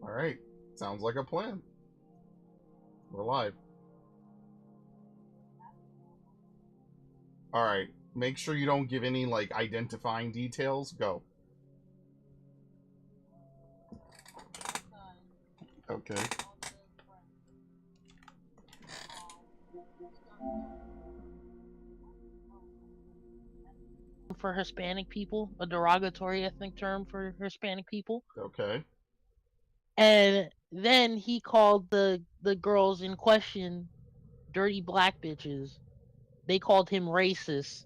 All right. Sounds like a plan. We're live. All right. Make sure you don't give any, like, identifying details. Go. Okay. For Hispanic people, a derogatory ethnic term for Hispanic people. Okay. And then he called the girls in question dirty black bitches. They called him racist.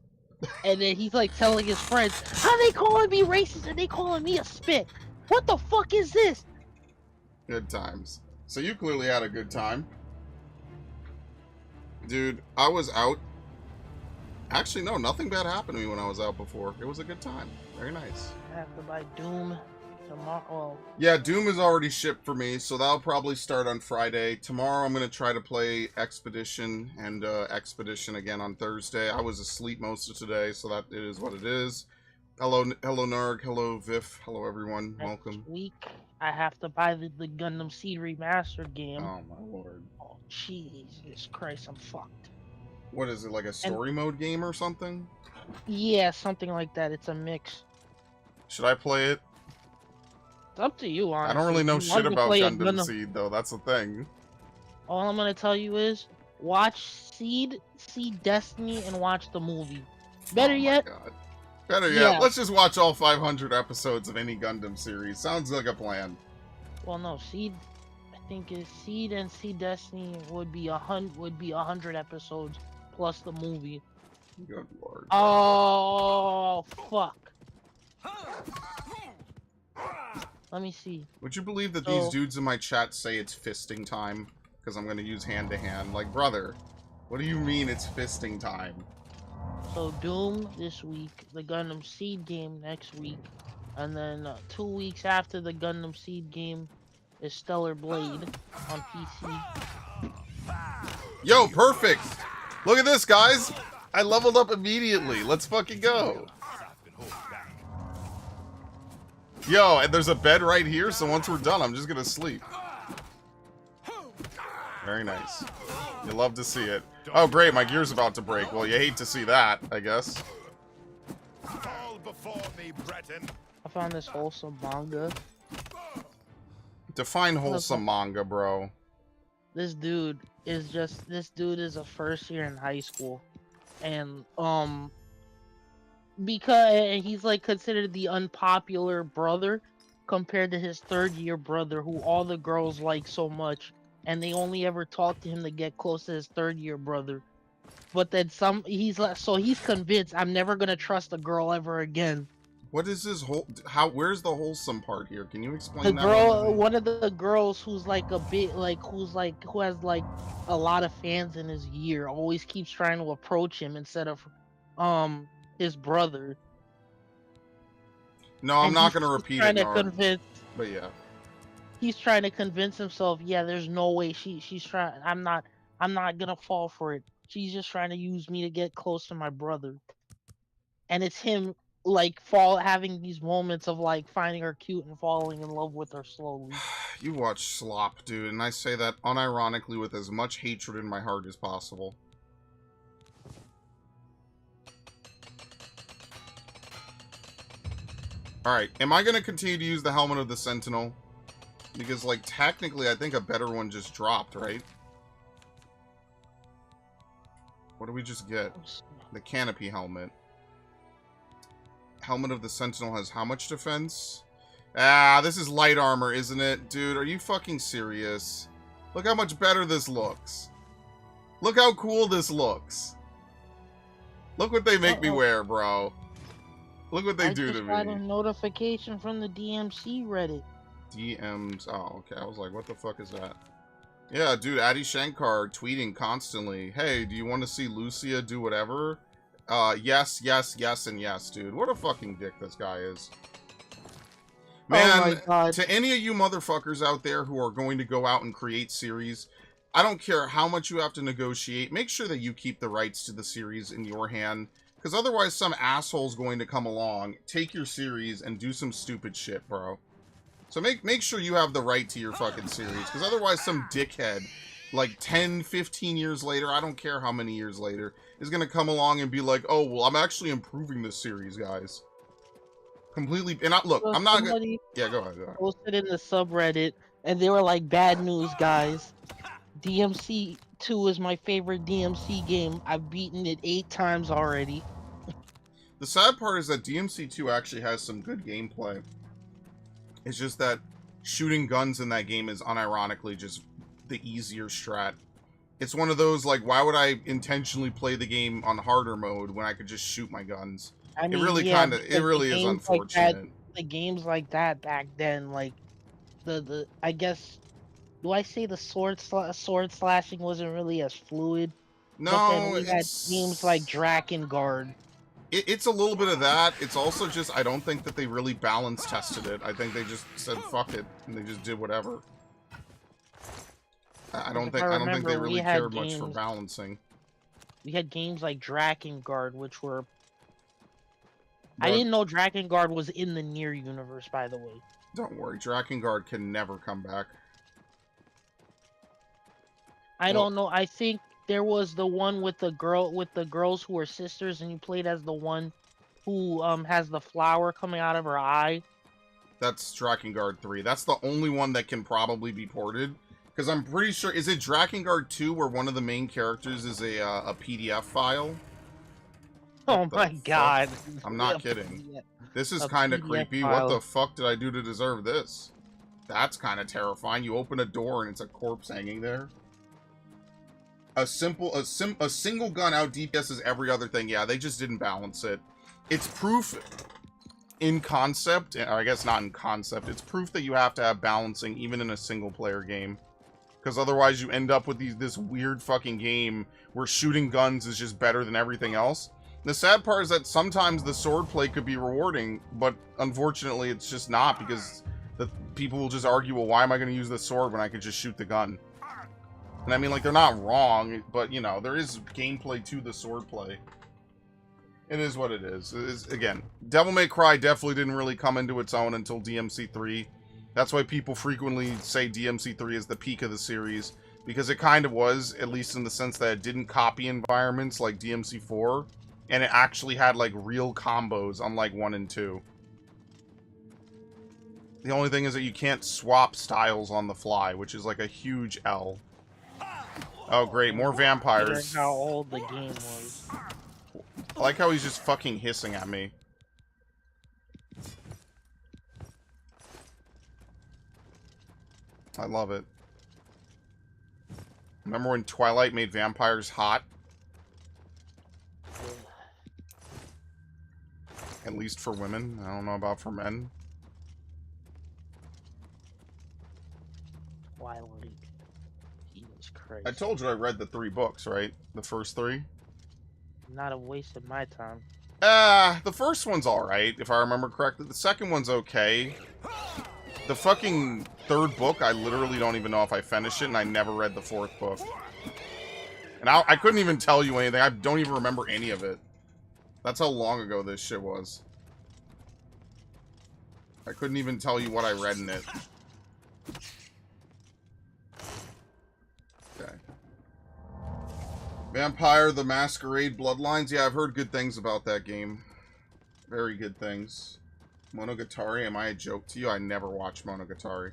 And then he's like telling his friends, how they calling me racist and they calling me a spit? What the fuck is this? Good times. So you clearly had a good time. Dude, I was out. Actually, no, nothing bad happened to me when I was out before. It was a good time. Very nice. I have to buy Doom tomorrow. Well, yeah, Doom is already shipped for me, so that'll probably start on Friday. Tomorrow I'm going to try to play Expedition and Expedition again on Thursday. I was asleep most of today, so that it is what it is. Hello, Narg. Hello, Viff. Hello, everyone. Welcome. Next week, I have to buy the Gundam Seed Remastered game. Oh, my lord. Oh, Jesus Christ, I'm fucked. What is it, like a story mode game or something? Yeah, something like that. It's a mix. Should I play it? It's up to you, honestly. I don't really know shit about Gundam Seed, though. That's the thing. All I'm gonna tell you is, watch Seed, see Destiny, and watch the movie. Better yet... God. Better yet, let's just watch all 500 episodes of any Gundam series. Sounds like a plan. Well, no, Seed... I think is Seed and Seed Destiny would be 100 episodes plus the movie. Good lord. Oh fuck. Let me see. Would you believe that these dudes in my chat say it's fisting time? Because I'm going to use hand-to-hand. Like, brother, what do you mean it's fisting time? So Doom this week, the Gundam Seed game next week, and then 2 weeks after the Gundam Seed game is Stellar Blade on PC. Yo, perfect. Look at this, guys. I leveled up immediately. Let's fucking go. Yo, and there's a bed right here, so once we're done, I'm just gonna sleep. Very nice. You love to see it. Oh, great, my gear's about to break. Well, you hate to see that, I guess. Fall before me, Breton. I found this wholesome manga. Define wholesome manga, bro. This dude is a first year in high school, and because he's like considered the unpopular brother compared to his third year brother, who all the girls like so much, and they only ever talk to him to get close to his third year brother. But then he's convinced, I'm never gonna trust a girl ever again. What is this whole? Where's the wholesome part here? Can you explain The that? girl, one of the girls who's like a bit like who has like a lot of fans in his year, always keeps trying to approach him instead of his brother. No, I'm not gonna repeat it. But yeah, he's trying to convince himself. Yeah, there's no way she's trying. I'm not gonna fall for it. She's just trying to use me to get close to my brother. And it's him like having these moments of like finding her cute and falling in love with her slowly. You watch slop, dude, and I say that unironically with as much hatred in my heart as possible. Alright, am I going to continue to use the Helmet of the Sentinel? Because, like, technically, I think a better one just dropped, right? What do we just get? The Canopy Helmet. Helmet of the Sentinel has how much defense? Ah, this is light armor, isn't it? Dude, are you fucking serious? Look how much better this looks. Look how cool this looks. Look what they make me wear, bro. Look what they do to me. I just got a notification from the DMC Reddit. DMs. Oh, okay. I was like, what the fuck is that? Yeah, dude, Adi Shankar tweeting constantly. Hey, do you want to see Lucia do whatever? Yes, yes, yes, and yes, dude. What a fucking dick this guy is. Man, oh my God. To any of you motherfuckers out there who are going to go out and create series, I don't care how much you have to negotiate, make sure that you keep the rights to the series in your hand, because otherwise some asshole's going to come along, take your series, and do some stupid shit, bro. So make sure you have the right to your fucking series, because otherwise some dickhead, like 10, 15 years later, I don't care how many years later, is going to come along and be like, oh, well, I'm actually improving this series, guys. Completely, and look, So I'm not gonna... Yeah, go ahead. Posted in the subreddit, and they were like, bad news, guys. DMC 2 is my favorite DMC game. I've beaten it 8 times already. The sad part is that DMC 2 actually has some good gameplay. It's just that shooting guns in that game is unironically just the easier strat. It's one of those, like, why would I intentionally play the game on harder mode when I could just shoot my guns? I mean, it really yeah, it really is unfortunate. Like that, the games like that back then, like the I guess, do I say the sword slashing wasn't really as fluid? No, but then we had games like Drakengard. It's a little bit of that. It's also just, I don't think that they really balance tested it. I think they just said fuck it and they just did whatever. I don't think they really cared much for balancing. We had games like Drakengard, which were... I didn't know Drakengard was in the Nier universe, by the way. Don't worry, Drakengard can never come back. I don't know. I think there was the one with the girls who were sisters, and you played as the one who has the flower coming out of her eye. That's Drakengard 3. That's the only one that can probably be ported. Because I'm pretty sure... Is it Drakengard 2 where one of the main characters is a PDF file? Oh my God. I'm not kidding. This is kind of creepy. What the fuck did I do to deserve this? That's kind of terrifying. You open a door and it's a corpse hanging there. A single gun out DPSs every other thing. Yeah, they just didn't balance it. It's proof in concept, or I guess not in concept. It's proof that you have to have balancing even in a single player game. Because otherwise you end up with this weird fucking game where shooting guns is just better than everything else. The sad part is that sometimes the swordplay could be rewarding, but unfortunately it's just not, because the people will just argue, well, why am I going to use the sword when I could just shoot the gun? And I mean, like, they're not wrong, but, you know, there is gameplay to the swordplay. It is what it is. Again, Devil May Cry definitely didn't really come into its own until DMC3. That's why people frequently say DMC3 is the peak of the series, because it kind of was, at least in the sense that it didn't copy environments like DMC4, and it actually had, like, real combos, unlike 1 and 2. The only thing is that you can't swap styles on the fly, which is, like, a huge L. Oh, great, more vampires. How old the game was. I like how he's just fucking hissing at me. I love it. Remember when Twilight made vampires hot? At least for women. I don't know about for men. Twilight. Jesus Christ. I told you I read the 3 books, right? The first 3? Not a waste of my time. The first one's alright, if I remember correctly. The second one's okay. The fucking 3rd book, I literally don't even know if I finished it, and I never read the 4th book. And I couldn't even tell you anything. I don't even remember any of it. That's how long ago this shit was. I couldn't even tell you what I read in it. Okay. Vampire the Masquerade Bloodlines. Yeah, I've heard good things about that game. Very good things. Monogatari, am I a joke to you? I never watched Monogatari.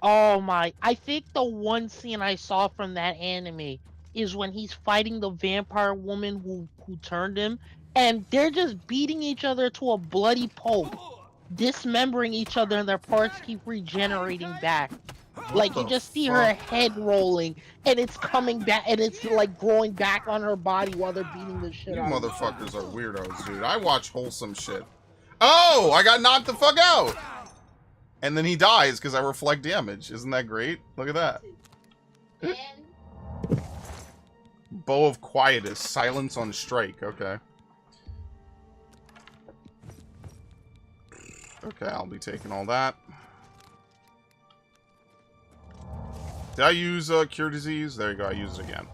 Oh my. I think the one scene I saw from that anime is when he's fighting the vampire woman who turned him, and they're just beating each other to a bloody pulp, dismembering each other, and their parts keep regenerating back. Like, you just see her head rolling, and it's coming back, and it's like growing back on her body while they're beating the shit You out of her. motherfuckers are weirdos, dude. I watch wholesome shit. Oh, I got knocked the fuck out! And then he dies because I reflect damage. Isn't that great? Look at that. Bow of Quietus. Silence on strike. Okay. Okay, I'll be taking all that. Did I use Cure Disease? There you go, I used it again.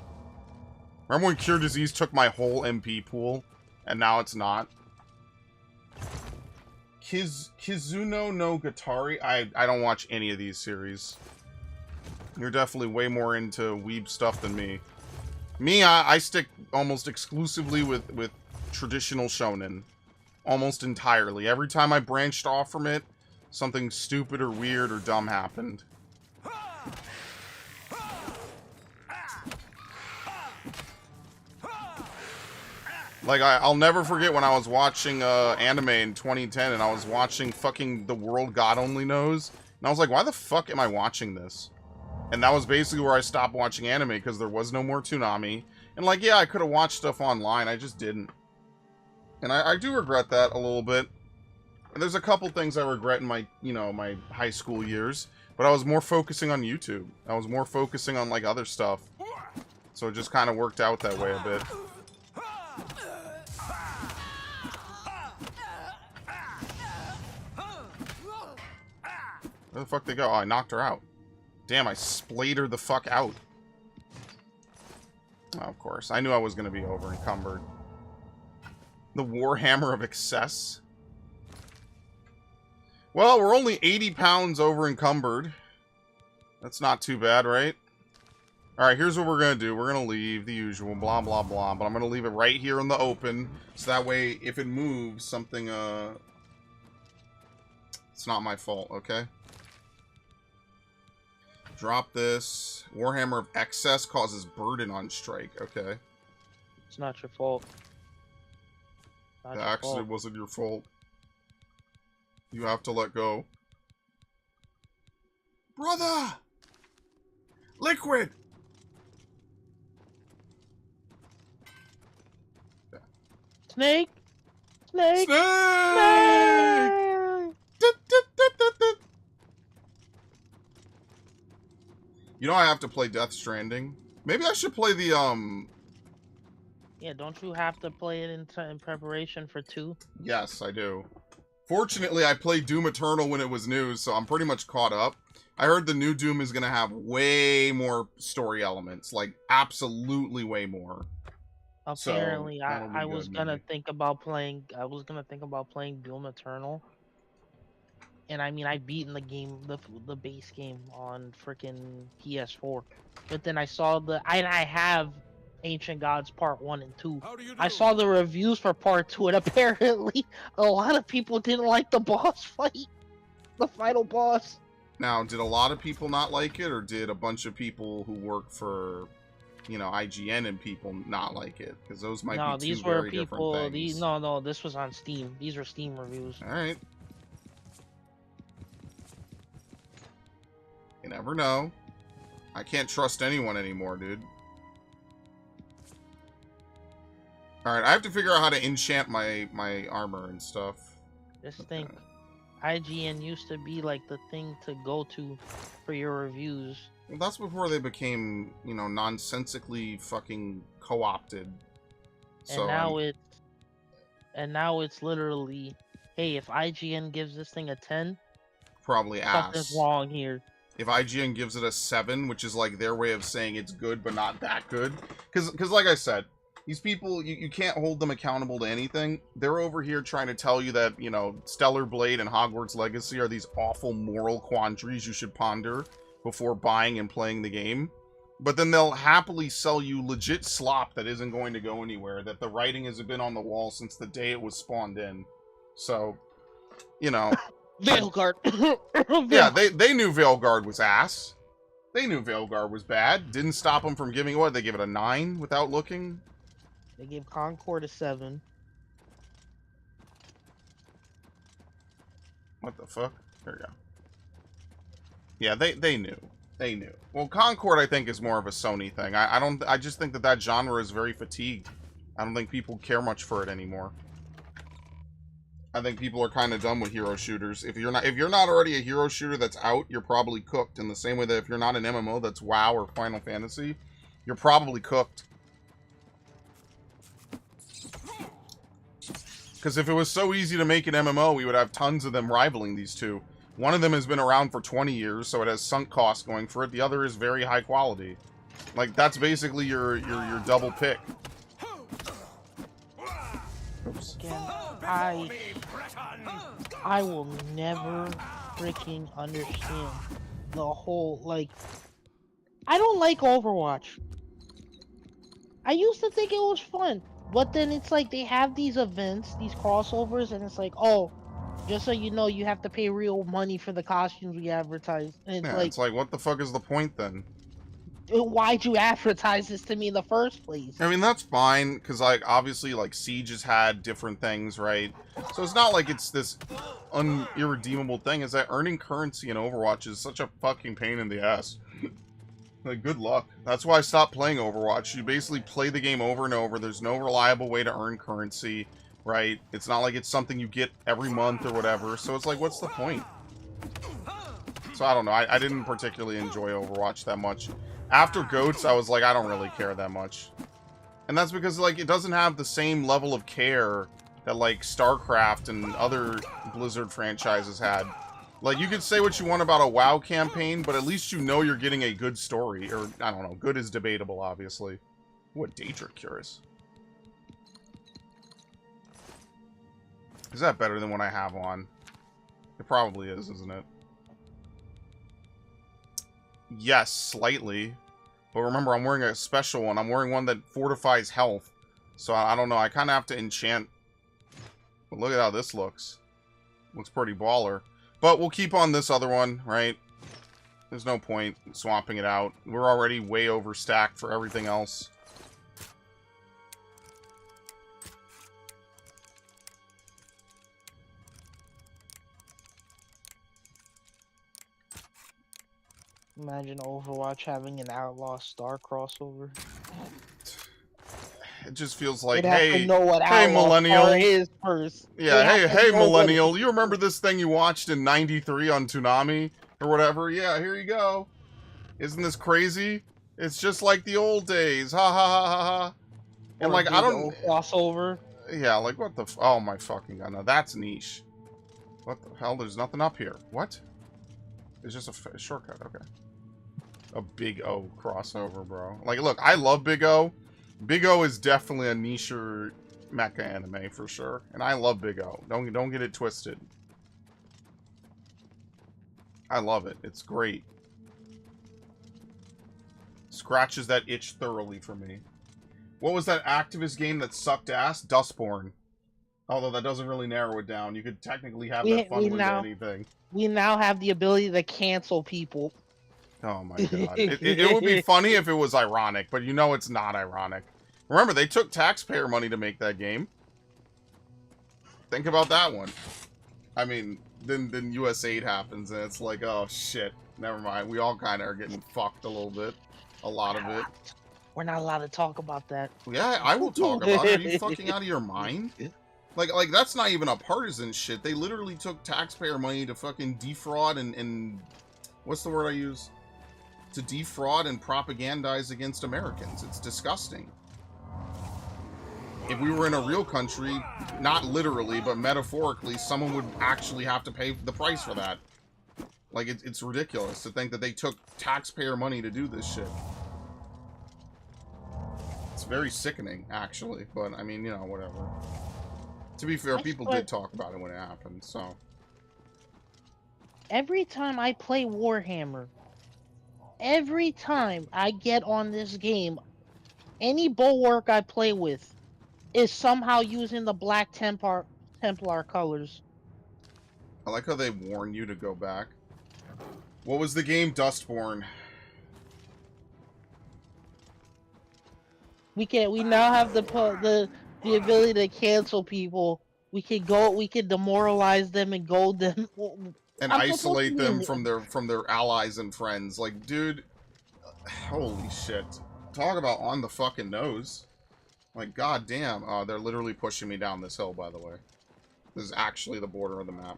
Remember when Cure Disease took my whole MP pool? And now it's not? Kizuno no Gatari? I don't watch any of these series. You're definitely way more into weeb stuff than me. Me, I stick almost exclusively with traditional shonen. Almost entirely. Every time I branched off from it, something stupid or weird or dumb happened. Like, I'll never forget when I was watching anime in 2010 and I was watching fucking The World God Only Knows. And I was like, why the fuck am I watching this? And that was basically where I stopped watching anime because there was no more Toonami. And like, yeah, I could have watched stuff online. I just didn't. And I do regret that a little bit. And there's a couple things I regret in my, you know, my high school years. But I was more focusing on YouTube. I was more focusing on, like, other stuff. So it just kind of worked out that way a bit. Where the fuck they go? Oh, I knocked her out. Damn, I splayed her the fuck out. Oh, of course. I knew I was going to be over encumbered. The Warhammer of Excess. Well, we're only 80 pounds over encumbered. That's not too bad, right? Alright, here's what we're going to do. We're going to leave the usual, blah, blah, blah. But I'm going to leave it right here in the open. So that way, if it moves, something, it's not my fault, okay? Drop this. Warhammer of Excess causes burden on strike. Okay. It's not your fault. The accident wasn't your fault. You have to let go. Brother! Liquid! Snake! Snake! Snake! You know I have to play Death Stranding. Maybe I should play the, Yeah, don't you have to play it in preparation for 2? Yes, I do. Fortunately, I played Doom Eternal when it was new, so I'm pretty much caught up. I heard the new Doom is going to have way more story elements. Like, absolutely way more. Apparently, So, that'll be I was good, gonna maybe. think about playing. I was gonna think about playing Doom Eternal, and I mean, I beaten the game, the base game on freaking PS4, but then I saw I have Ancient Gods Part 1 and 2. How do you I do? saw the reviews for Part 2, and apparently, a lot of people didn't like the boss fight, the final boss. Now, did a lot of people not like it, or did a bunch of people who work for, you know, IGN and people not like it? Because those might No, be two these were very different people. things. No, this was on Steam. These were Steam reviews. Alright. You never know. I can't trust anyone anymore, dude. Alright, I have to figure out how to enchant my armor and stuff. Just Okay. think, IGN used to be like the thing to go to for your reviews. Well, that's before they became, you know, nonsensically fucking co-opted. So, And now it's literally, hey, if IGN gives this thing a 10, probably something's ass. wrong here. If IGN gives it a 7, which is like their way of saying it's good but not that good. Because like I said, these people, you can't hold them accountable to anything. They're over here trying to tell you that, you know, Stellar Blade and Hogwarts Legacy are these awful moral quandaries you should ponder before buying and playing the game. But then they'll happily sell you legit slop that isn't going to go anywhere, that the writing has been on the wall since the day it was spawned in. So, you know... Veilguard. Yeah, they knew Veilguard was ass. They knew Veilguard was bad. Didn't stop them from giving what? They give it a 9 without looking? They gave Concord a 7. What the fuck? There we go. Yeah, they knew. They knew. Well, Concord, I think, is more of a Sony thing. I just think that genre is very fatigued. I don't think people care much for it anymore. I think people are kind of done with hero shooters. If you're not already a hero shooter that's out, you're probably cooked. In the same way that if you're not an MMO that's WoW or Final Fantasy, you're probably cooked. Because if it was so easy to make an MMO, we would have tons of them rivaling these two. One of them has been around for 20 years, so it has sunk costs going for it. The other is very high quality. Like, that's basically your double pick. Oops. Again, I will never freaking understand the whole, like, I don't like Overwatch. I used to think it was fun, but then it's like they have these events, these crossovers, and it's like, oh, just so you know, you have to pay real money for the costumes we advertise. And Yeah, it's like, what the fuck is the point then? Why'd you advertise this to me in the first place? I mean, that's fine, because, like, obviously, like, Siege has had different things, right? So it's not like it's this irredeemable thing. Is that earning currency in Overwatch is such a fucking pain in the ass. Like, good luck. That's why I stopped playing Overwatch. You basically play the game over and over. There's no reliable way to earn currency, right? It's not like it's something you get every month or whatever. So it's like, what's the point? So I don't know. I didn't particularly enjoy Overwatch that much. After GOATS, I was like, I don't really care that much. And that's because, like, it doesn't have the same level of care that, like, StarCraft and other Blizzard franchises had. Like, you could say what you want about a WoW campaign, but at least you know you're getting a good story. Or, I don't know, good is debatable, obviously. What Daedric Curious. Is that better than what I have on? It probably is, isn't it? Yes, slightly. But remember, I'm wearing a special one. I'm wearing one that fortifies health. So I don't know. I kind of have to enchant. But look at how this looks. Looks pretty baller. But we'll keep on this other one, right? There's no point swapping it out. We're already way overstacked for everything else. Imagine Overwatch having an Outlaw Star crossover. It just feels like, They'd have hey, to know what hey, Outlaw millennial. Star is first. Yeah, They have hey, to know what millennial. it You remember this thing you watched in '93 on Toonami or whatever? Yeah, here you go. Isn't this crazy? It's just like the old days. Ha ha ha ha ha. And Or like, a I big don't... old crossover. Yeah, like, what the... Oh, my fucking god. No, that's niche. What the hell? There's nothing up here. What? It's just a shortcut. Okay. A Big O crossover, bro. Like, look, I love Big O. Big O is definitely a nicher mecha anime, for sure. And I love Big O. Don't get it twisted. I love it. It's great. Scratches that itch thoroughly for me. What was that activist game that sucked ass? Dustborn. Although that doesn't really narrow it down. You could technically have that fun with anything. We now have the ability to cancel people. Oh my god. It would be funny if it was ironic, but you know it's not ironic. Remember, they took taxpayer money to make that game. Think about that one. I mean, then US 8 happens, and it's like, oh shit. Never mind. We all kind of are getting fucked a little bit. A lot of it. We're not allowed to talk about that. Yeah, I will talk about it. Are you fucking out of your mind? Like that's not even a partisan shit. They literally took taxpayer money to fucking defraud and what's the word I use? To defraud and propagandize against Americans. It's disgusting. If we were in a real country, not literally, but metaphorically, someone would actually have to pay the price for that. Like, it's ridiculous to think that they took taxpayer money to do this shit. It's very sickening, actually. But, I mean, you know, whatever. To be fair, people did talk about it when it happened, so. Every time I play Warhammer, every time I get on this game, any bulwark I play with is somehow using the Black Templar colors. I like how they warn you to go back. What was the game? Dustborn. We now have the ability to cancel people. We can demoralize them and goad them. And isolate them from their allies and friends. Like, dude, holy shit. Talk about on the fucking nose. Like, goddamn. They're literally pushing me down this hill, by the way. This is actually the border of the map.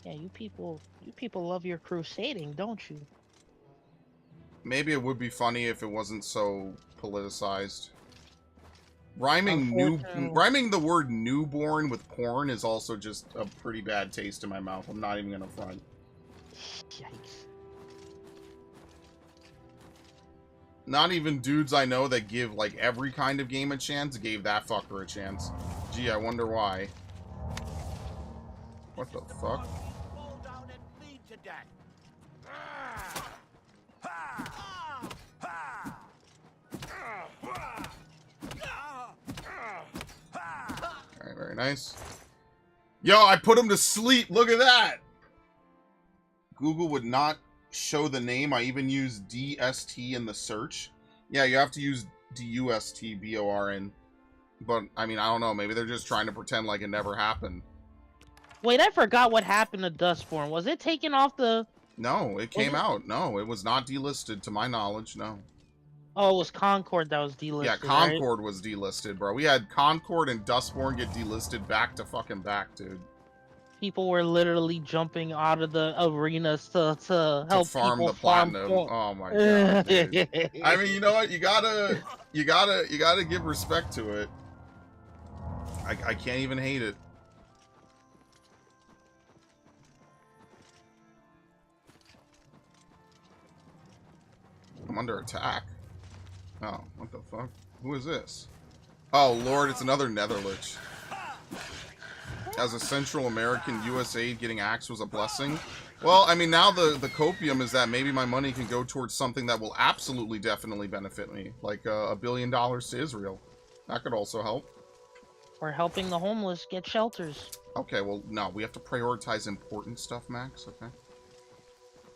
Yeah, you people love your crusading, don't you? Maybe it would be funny if it wasn't so politicized. Rhyming the word newborn with porn is also just a pretty bad taste in my mouth. I'm not even gonna front. Yikes. Not even dudes I know that give, like, every kind of game a chance gave that fucker a chance. Gee, I wonder why. What the fuck? Alright, very nice. Yo, I put him to sleep! Look at that! Google would not show the name. I even used DST in the search. Yeah, you have to use DUSTBORN. But, I mean, I don't know. Maybe they're just trying to pretend like it never happened. Wait, I forgot what happened to Dustborn. Was it taken off the... No, it came out. No, it was not delisted, to my knowledge, no. Oh, it was Concord that was delisted, Yeah, Concord was delisted, bro. We had Concord and Dustborn get delisted back to fucking back, dude. People were literally jumping out of the arenas to help farm people the platinum. Oh my god, dude. I mean, you know what? You gotta give respect to it. I can't even hate it. I'm under attack. Oh, what the fuck? Who is this? Oh lord, it's another Netherlich. As a Central American, US aid getting axed was a blessing. Well, I mean, now the copium is that maybe my money can go towards something that will absolutely definitely benefit me. Like $1 billion to Israel. That could also help. Or helping the homeless get shelters. Okay, well, no, we have to prioritize important stuff, Max, okay?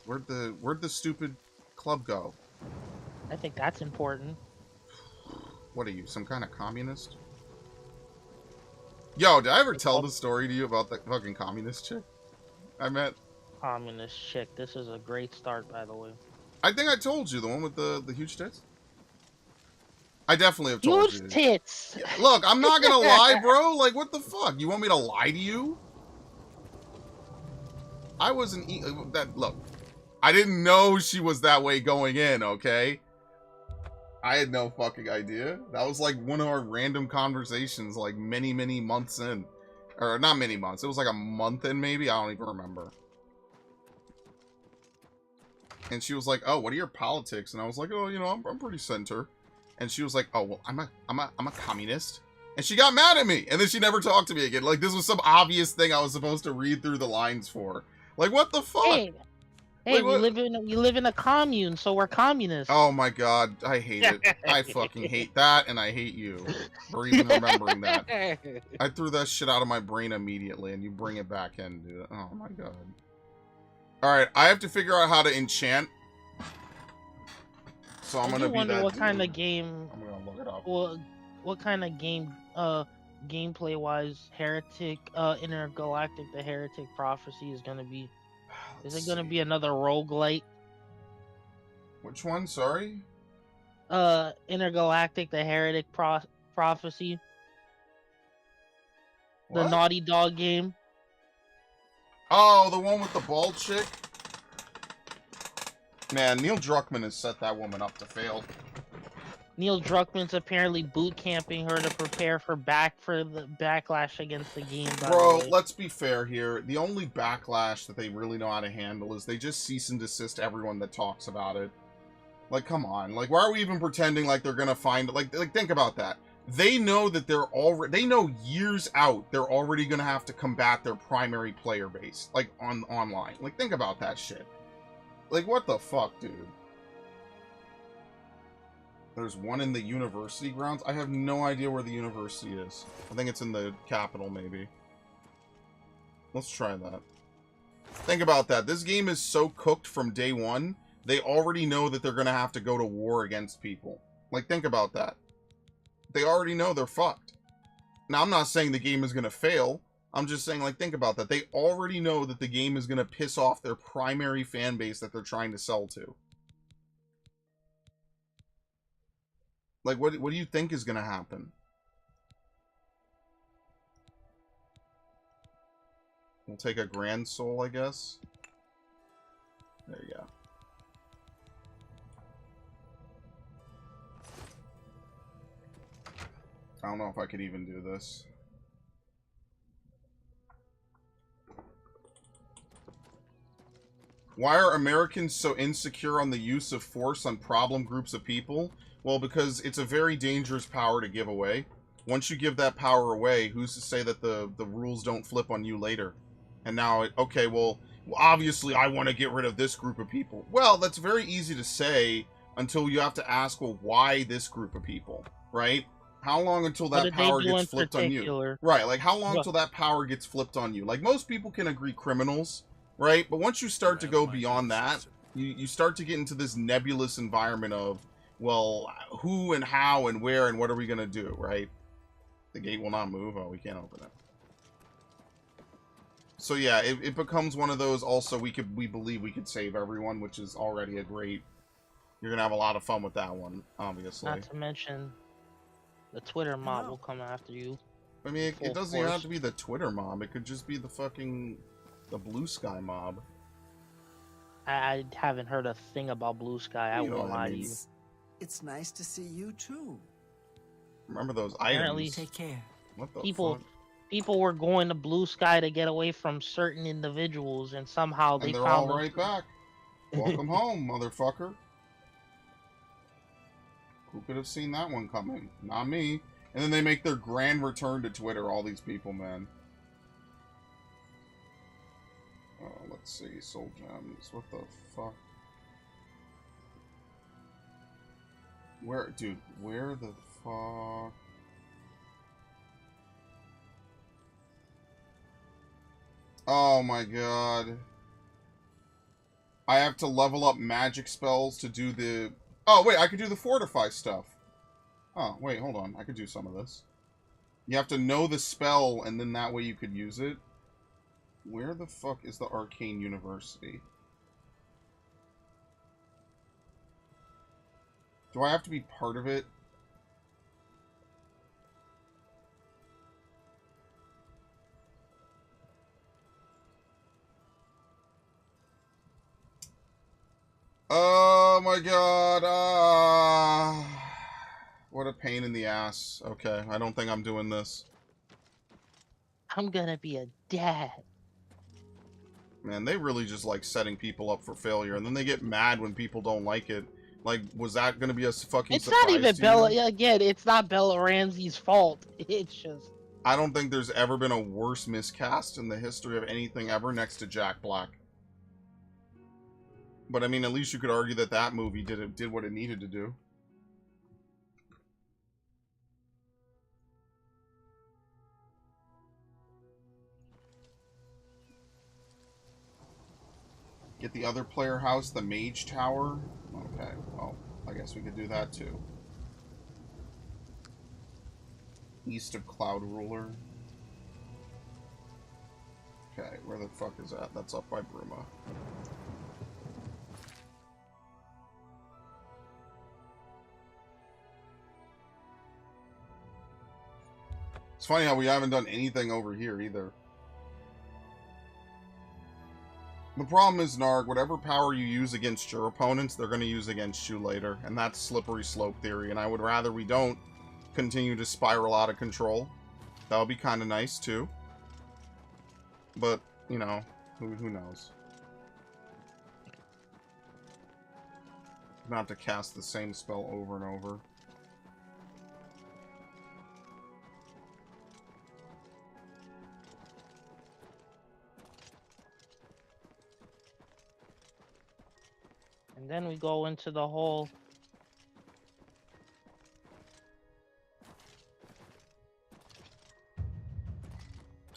Where'd the stupid club go? I think that's important. What are you, some kind of communist? Yo, did I ever tell the story to you about the fucking communist chick I met? Communist chick. This is a great start, by the way. I think I told you, the one with the huge tits. I definitely have told you. Huge tits! Yeah, look, I'm not gonna lie, bro. Like, what the fuck? You want me to lie to you? I wasn't... Look, I didn't know she was that way going in, okay? I had no fucking idea. That was like one of our random conversations, like many, many months in. Or not many months. It was like a month in, maybe. I don't even remember. And she was like, "Oh, what are your politics?" And I was like, "Oh, you know, I'm pretty center." And she was like, "Oh, well, I'm a communist." And she got mad at me. And then she never talked to me again. Like, this was some obvious thing I was supposed to read through the lines for. Like, what the fuck? Hey, Like, we what? live in a commune, so we're communists. Oh my god, I hate it. I fucking hate that, and I hate you for even remembering that. I threw that shit out of my brain immediately, and you bring it back in, dude. Oh my god. Alright, I have to figure out how to enchant. So I'm gonna be that what dude. kind of game. I'm gonna look it up. What kind of game, gameplay wise, Heretic, Intergalactic, the Heretic Prophecy is gonna be? Is it gonna be another roguelite? Which one? Sorry? Intergalactic, the Heretic Prophecy. What? The Naughty Dog game. Oh, the one with the bald chick? Man, Neil Druckmann has set that woman up to fail. Neil Druckmann's apparently boot camping her to prepare for the backlash against the game. Bro, let's be fair here. The only backlash that they really know how to handle is they just cease and desist everyone that talks about it. Like, come on. Like, why are we even pretending like they're gonna find... Like think about that. They know that they're already... They know years out they're already gonna have to combat their primary player base. Like, online. Like, think about that shit. Like, what the fuck, dude? There's one in the university grounds. I have no idea where the university is. I think it's in the capital, maybe. Let's try that. Think about that. This game is so cooked from day one, they already know that they're going to have to go to war against people. Like, think about that. They already know they're fucked. Now, I'm not saying the game is going to fail. I'm just saying, like, think about that. They already know that the game is going to piss off their primary fan base that they're trying to sell to. Like, what do you think is going to happen? We'll take a Grand Soul, I guess. There you go. I don't know if I could even do this. Why are Americans so insecure on the use of force on problem groups of people? Well, because it's a very dangerous power to give away. Once you give that power away, who's to say that the rules don't flip on you later? And now, okay, well, obviously I want to get rid of this group of people. Well, that's very easy to say until you have to ask, well, why this group of people, right? How long until that power gets flipped on you? Right, like how long until that power gets flipped on you? Like most people can agree criminals, right? But once you start to go beyond that, you start to get into this nebulous environment of, well, who and how and where and what are we going to do, right? The gate will not move. Oh, we can't open it. So yeah, it becomes one of those. Also, we believe we could save everyone, which is already a great. You're gonna have a lot of fun with that one, obviously. Not to mention, the Twitter mob will come after you. I mean, it doesn't even have to be the Twitter mob. It could just be the Blue Sky mob. I haven't heard a thing about Blue Sky. I won't lie to you. It's nice to see you too. Remember those Apparently, items? Take care. What the fuck? People were going to Blue Sky to get away from certain individuals, and somehow they they're found all right back. Welcome home, motherfucker. Who could have seen that one coming? Not me. And then they make their grand return to Twitter, all these people, man. Let's see. Soul Gems. What the fuck? Dude, where the fuck? Oh my god. I have to level up magic spells to do the... Oh, wait, I could do the fortify stuff. Oh, wait, hold on. I could do some of this. You have to know the spell, and then that way you could use it. Where the fuck is the Arcane University? Do I have to be part of it? Oh my god. What a pain in the ass. Okay, I don't think I'm doing this. I'm gonna be a dad. Man, they really just like setting people up for failure, and then they get mad when people don't like it. Like, was that gonna be a fucking It's surprise not even to Bella. you? Again, it's not Bella Ramsey's fault. It's just. I don't think there's ever been a worse miscast in the history of anything ever next to Jack Black. But I mean, at least you could argue that that movie did what it needed to do. Get the other player house, the Mage Tower. Okay, well, I guess we could do that too. East of Cloud Ruler. Okay, where the fuck is that? That's up by Bruma. It's funny how we haven't done anything over here either. The problem is, Narg, whatever power you use against your opponents, they're going to use against you later. And that's slippery slope theory, and I would rather we don't continue to spiral out of control. That would be kind of nice, too. But, you know, who knows? I'm gonna have to cast the same spell over and over. And then we go into the whole.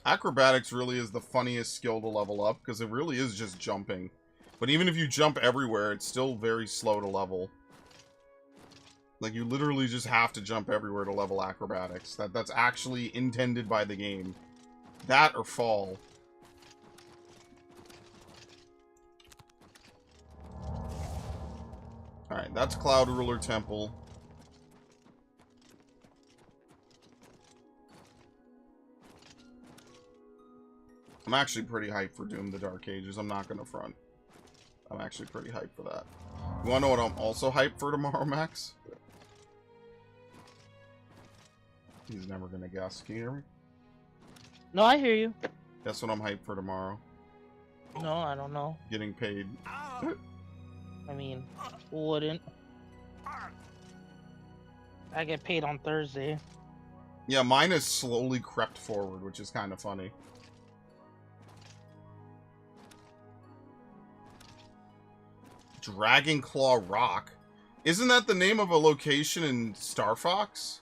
Acrobatics really is the funniest skill to level up, because it really is just jumping. But even if you jump everywhere, it's still very slow to level. Like, you literally just have to jump everywhere to level acrobatics. That's actually intended by the game. That or fall. Alright, that's Cloud Ruler Temple. I'm actually pretty hyped for Doom the Dark Ages. I'm not gonna front. I'm actually pretty hyped for that. You wanna know what I'm also hyped for tomorrow, Max? He's never gonna guess. Can you hear me? No, I hear you. Guess what I'm hyped for tomorrow? No, I don't know. Getting paid. I mean, who wouldn't? I get paid on Thursday. Yeah, mine has slowly crept forward, which is kind of funny. Dragonclaw Rock? Isn't that the name of a location in Star Fox?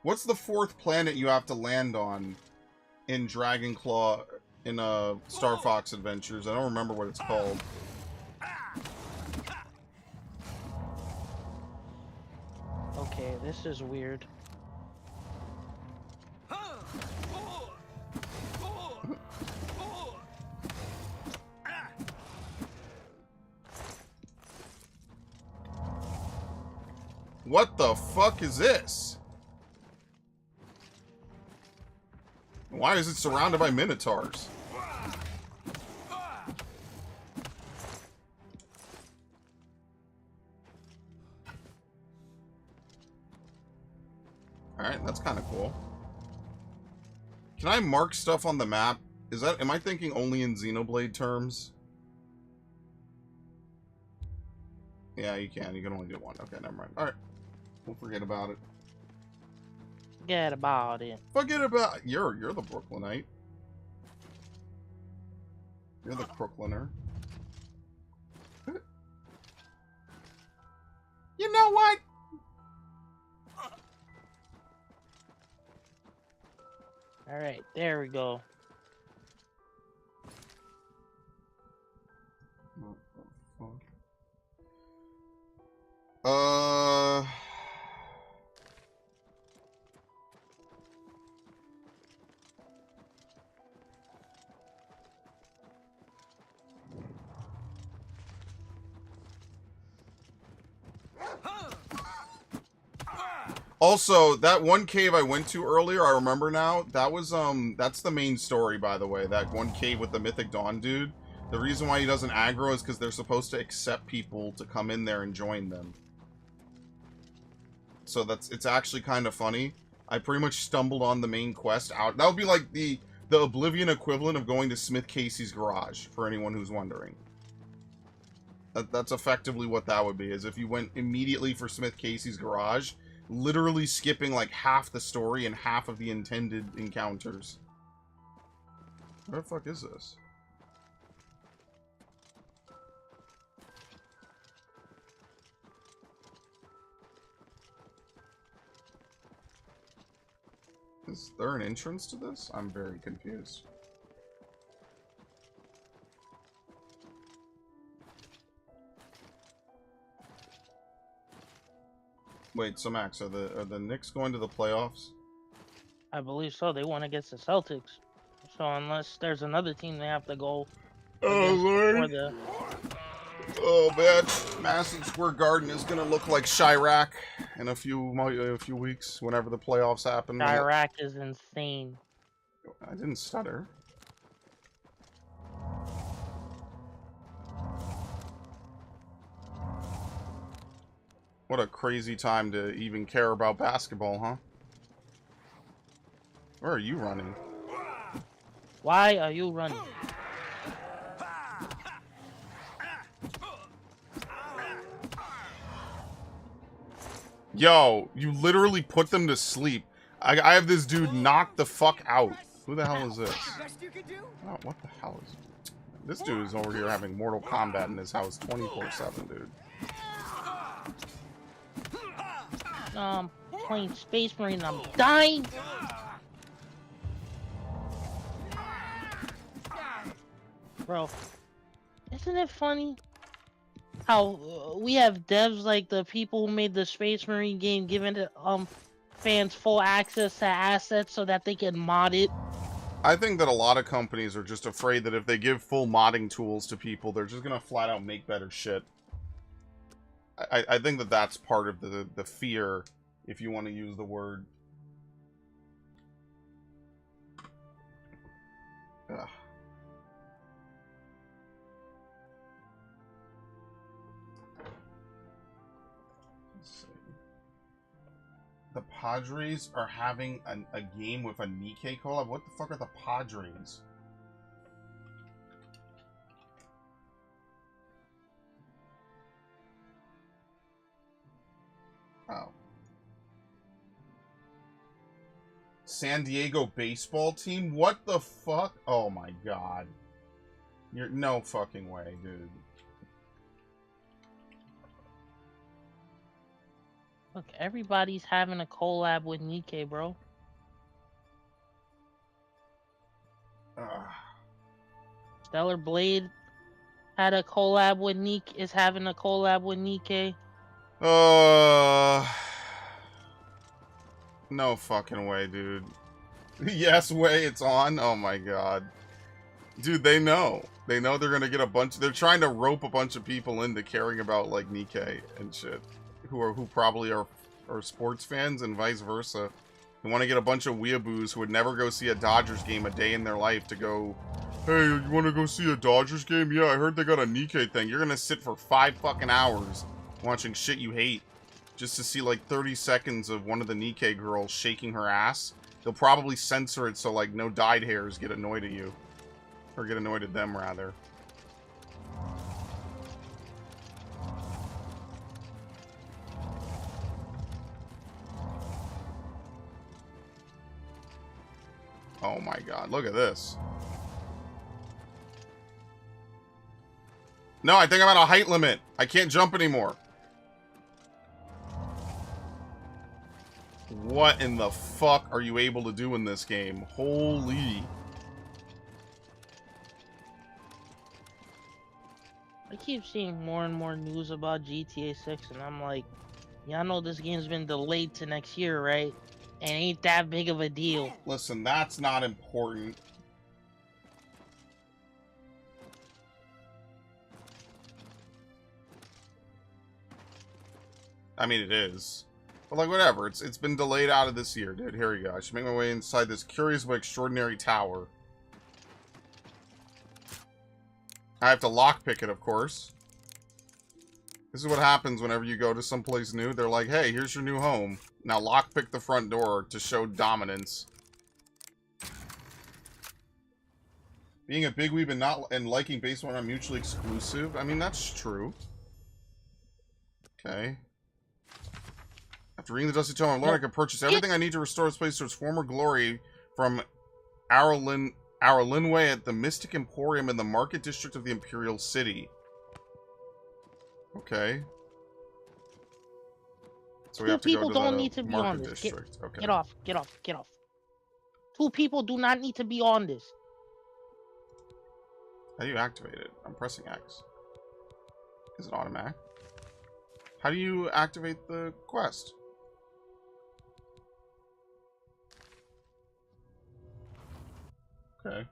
What's the fourth planet you have to land on in Dragonclaw in Star Fox Adventures? I don't remember what it's called. Okay, this is weird. What the fuck is this? Why is it surrounded by minotaurs? Alright, that's kind of cool. Can I mark stuff on the map? Am I thinking only in Xenoblade terms? Yeah, you can. You can only do one. Okay, never mind. Alright. We'll forget about it. Forget about it. Forget about... You're the Brooklynite. You're the Brooklyner. You know what? Alright, there we go. What the fuck? Also, that one cave I went to earlier, I remember now, that was, that's the main story, by the way. That one cave with the Mythic Dawn dude. The reason why he doesn't aggro is because they're supposed to accept people to come in there and join them. so it's actually kind of funny. I pretty much stumbled on the main quest out. That would be like the Oblivion equivalent of going to Smith Casey's garage, for anyone who's wondering. That's effectively what that would be, is if you went immediately for Smith Casey's garage, literally skipping like half the story and half of the intended encounters. What the fuck is this? Is there an entrance to this? I'm very confused. Wait, so Max, are the Knicks going to the playoffs? I believe so. They won against the Celtics. So unless there's another team they have to go Oh, Lord. for the... Oh, man. Madison Square Garden is going to look like Chirac in a few weeks, whenever the playoffs happen. Chirac is insane. I didn't stutter. What a crazy time to even care about basketball, huh? Where are you running? Why are you running? Yo, you literally put them to sleep. I have this dude knocked the fuck out. Who the hell is this? Oh, what the hell is... This dude is over here having Mortal Kombat in his house 24/7, dude. Playing Space Marine, I'm dying. Bro, isn't it funny how we have devs like the people who made the Space Marine game giving it, fans full access to assets so that they can mod it? I think that a lot of companies are just afraid that if they give full modding tools to people, they're just gonna flat out make better shit. I think that that's part of the fear, if you want to use the word. Ugh. Let's see. The Padres are having a game with a Nikkei collab. What the fuck are the Padres? Oh. San Diego baseball team? What the fuck? Oh my god. You're no fucking way, dude. Look, everybody's having a collab with Nikkei, bro. Stellar Blade had a collab with is having a collab with Nikkei. No fucking way, dude. Yes way, it's on? Oh my god. Dude, they know. They know they're gonna get a bunch... They're trying to rope a bunch of people into caring about, like, Nikkei and shit. Who probably are sports fans and vice versa. They want to get a bunch of weeaboos who would never go see a Dodgers game a day in their life to go, hey, you want to go see a Dodgers game? Yeah, I heard they got a Nikkei thing. You're gonna sit for 5 fucking hours watching shit you hate just to see like 30 seconds of one of the Nikkei girls shaking her ass. They'll probably censor it so like no dyed hairs get annoyed at you. Or get annoyed at them, rather. Oh my god, look at this. No, I think I'm at a height limit. I can't jump anymore. What in the fuck are you able to do in this game? Holy. I keep seeing more and more news about GTA 6, and I'm like, y'all know this game's been delayed to next year, right? And ain't that big of a deal. Listen, that's not important. I mean, it is. But, like, whatever. It's been delayed out of this year, dude. Here we go. I should make my way inside this curious but extraordinary tower. I have to lockpick it, of course. This is what happens whenever you go to someplace new. They're like, hey, here's your new home. Now lockpick the front door to show dominance. Being a big weeb and liking baseball are not mutually exclusive. I mean, that's true. Okay. After reading the Dusty Tome, I learned I can purchase everything I need to restore this place to its former glory from Aralinway at the Mystic Emporium in the Market District of the Imperial City. Okay. So we have to people go to don't the need to be Market on this. District. Okay. Get off. 2 people do not need to be on this. How do you activate it? I'm pressing X. Is it automatic? How do you activate the quest? Okay.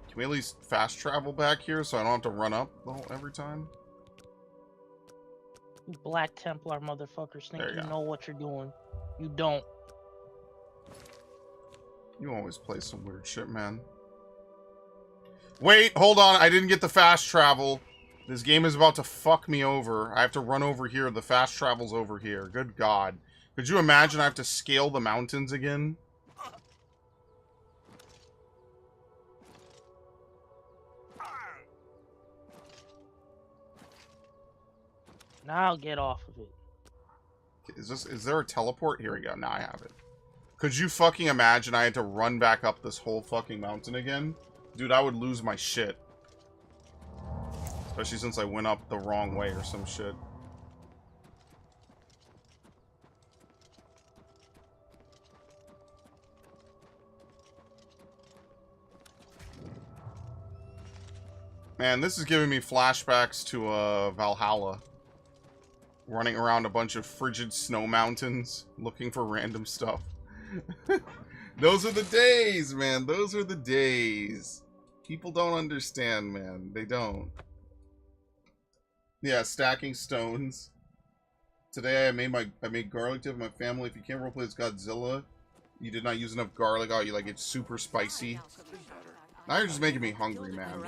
Can we at least fast travel back here so I don't have to run up every time? You Black Templar motherfuckers think There you you go. know what you're doing. You don't. You always play some weird shit, man. Wait, hold on. I didn't get the fast travel. This game is about to fuck me over. I have to run over here. The fast travel's over here. Good God. Could you imagine I have to scale the mountains again? Now get off of it. Is there a teleport? Here we go. Now I have it. Could you fucking imagine I had to run back up this whole fucking mountain again? Dude, I would lose my shit. Especially since I went up the wrong way or some shit. Man, this is giving me flashbacks to Valhalla. Running around a bunch of frigid snow mountains, looking for random stuff. Those are the days, man. Those are the days. People don't understand, man. They don't. Yeah, stacking stones. Today I made garlic dip with my family. If you can't roleplay as Godzilla, you did not use enough garlic. Oh, you like it's super spicy. Now you're just making me hungry, man.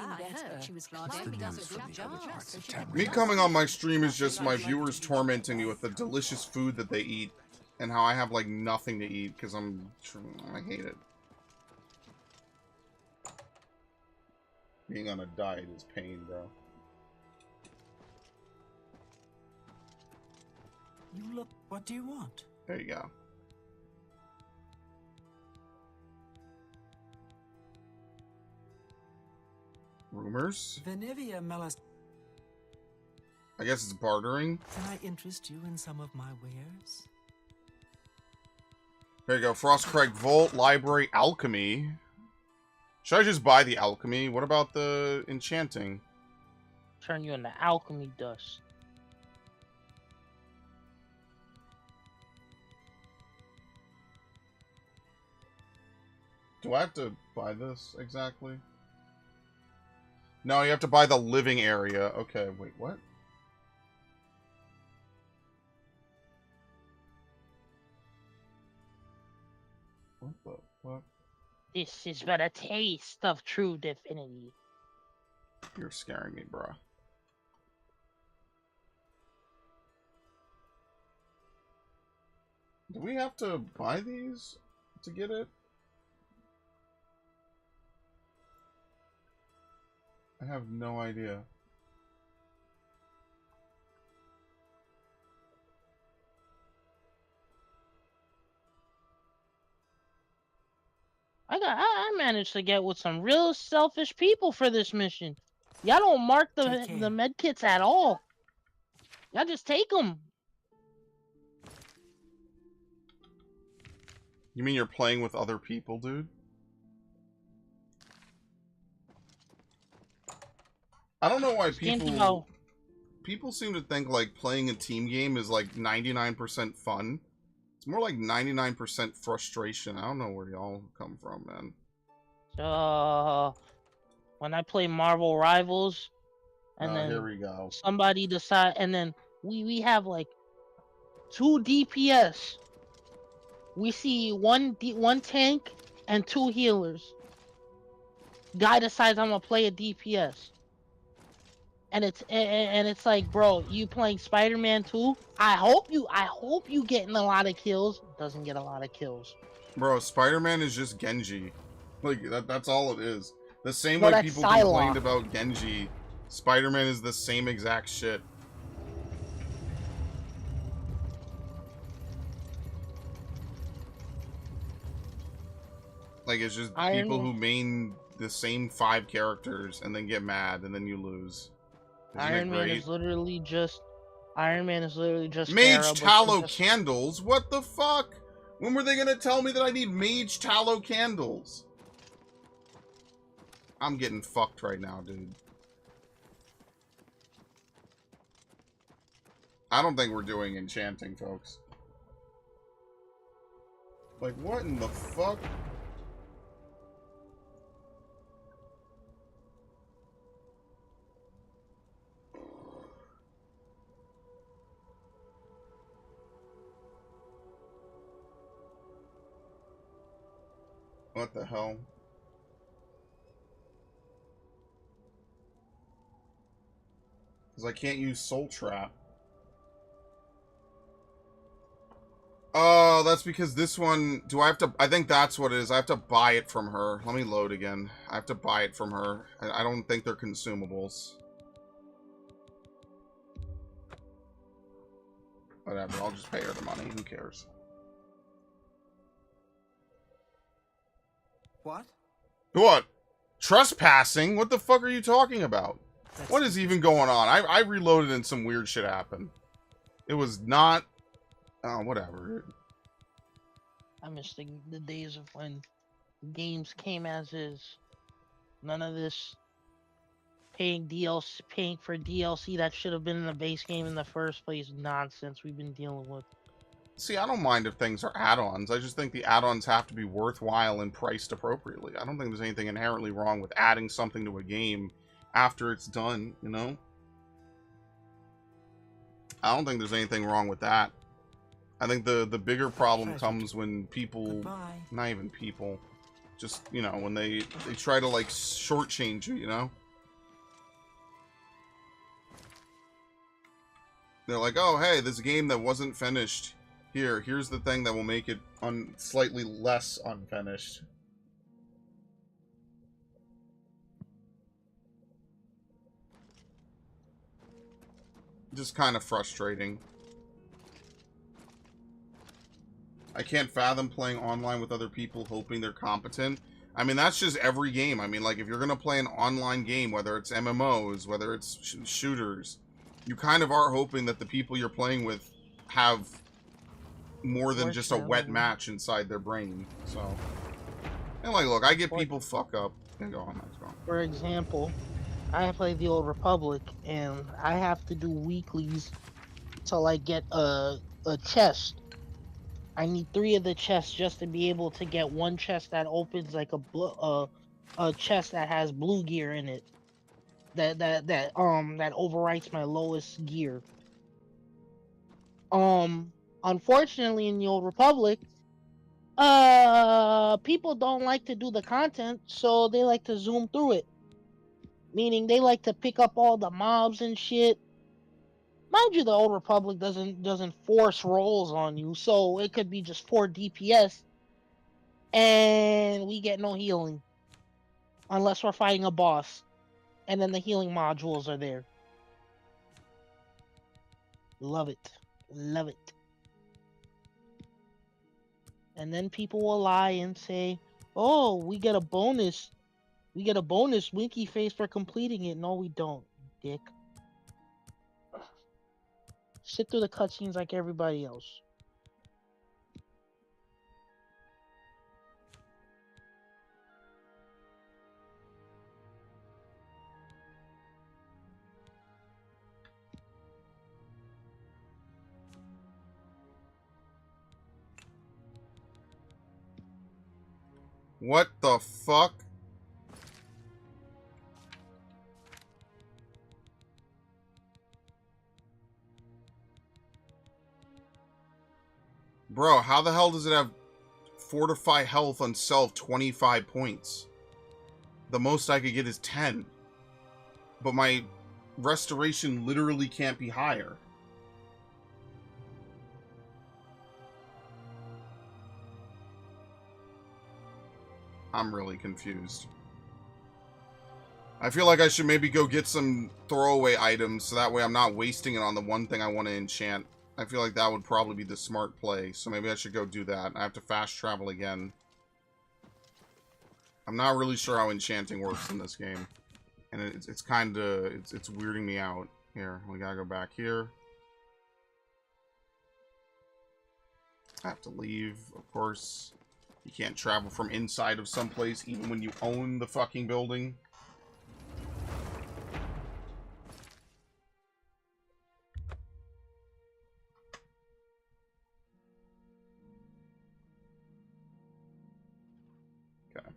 Me coming on my stream is just my viewers tormenting me with the delicious food that they eat. And how I have, like, nothing to eat because I hate it. Being on a diet is pain, bro. You look. What do you want? There you go. Rumors? Venivia Melas. I guess it's bartering. Can I interest you in some of my wares? There you go. Frostcrag Vault, Library, Alchemy. Should I just buy the Alchemy? What about the Enchanting? Turn you into alchemy dust. Do I have to buy this exactly? No, you have to buy the living area. Okay, wait, what? What the fuck? This is but a taste of true divinity. You're scaring me, bruh. Do we have to buy these to get it? I have no idea. I managed to get with some real selfish people for this mission. Y'all don't mark the med kits at all. Y'all just take them. You mean you're playing with other people, dude? I don't know why people seem to think like playing a team game is like 99% fun. It's more like 99% frustration. I don't know where y'all come from, man. When I play Marvel Rivals, and then here we go. Somebody decide, and then we have like 2 DPS. We see one tank and 2 healers. Guy decides I'm gonna play a DPS. And it's like, bro, you playing Spider-Man 2? I hope you getting a lot of kills. Doesn't get a lot of kills. Bro, Spider-Man is just Genji. Like, that's all it is. The same No, way that's people complained Psylocke. about Genji, Spider-Man is the same exact shit. Like, it's just Iron people Man. who main the same 5 characters and then get mad and then you lose. Isn't it Iron Man great? is literally just Mage Pharah, but she tallow just candles? What the fuck? When were they gonna tell me that I need mage tallow candles? I'm getting fucked right now, dude. I don't think we're doing enchanting, folks. Like, what in the fuck? What the hell? Because I can't use Soul Trap. Oh, that's because this one... Do I have to... I think that's what it is. I have to buy it from her. Let me load again. I have to buy it from her. I don't think they're consumables. Whatever, I'll just pay her the money. Who cares? What? What? Trespassing? What the fuck are you talking about? What is even going on? I reloaded and some weird shit happened. It was not... Oh, whatever. I miss the days of when games came as is. None of this paying for DLC that should have been in the base game in the first place nonsense we've been dealing with. See, I don't mind if things are add-ons. I just think the add-ons have to be worthwhile and priced appropriately. I don't think there's anything inherently wrong with adding something to a game after it's done, you know? I don't think there's anything wrong with that. I think the bigger problem comes when people... Goodbye. Not even people. Just, you know, when they try to, like, shortchange you, you know? They're like, oh, hey, this game that wasn't finished... Here's the thing that will make it slightly less unfinished. Just kind of frustrating. I can't fathom playing online with other people hoping they're competent. I mean, that's just every game. I mean, like, if you're going to play an online game, whether it's MMOs, whether it's shooters, you kind of are hoping that the people you're playing with have... more than just a wet match inside their brain. So, and like, look, I get people fuck up and go on. That's wrong. For example, I play the Old Republic, and I have to do weeklies to like get a chest. I need 3 of the chests just to be able to get one chest that opens like a chest that has blue gear in it. That overwrites my lowest gear. Unfortunately, in the Old Republic, people don't like to do the content, so they like to zoom through it. Meaning they like to pick up all the mobs and shit. Mind you, the Old Republic doesn't force rolls on you, so it could be just 4 DPS, and we get no healing unless we're fighting a boss, and then the healing modules are there. Love it, love it. And then people will lie and say, "Oh, we get a bonus. We get a bonus winky face for completing it." No, we don't, dick. Sit through the cutscenes like everybody else. What the fuck? Bro, how the hell does it have fortify health on self 25 points? the most I could get is 10. But my restoration literally can't be higher. I'm really confused. I feel like I should maybe go get some throwaway items so that way I'm not wasting it on the one thing I want to enchant. I feel like that would probably be the smart play, so maybe I should go do that. I have to fast travel again. I'm not really sure how enchanting works in this game. And it's kind of, it's weirding me out. Here, we gotta go back here. I have to leave, of course. You can't travel from inside of someplace even when you own the fucking building. Okay.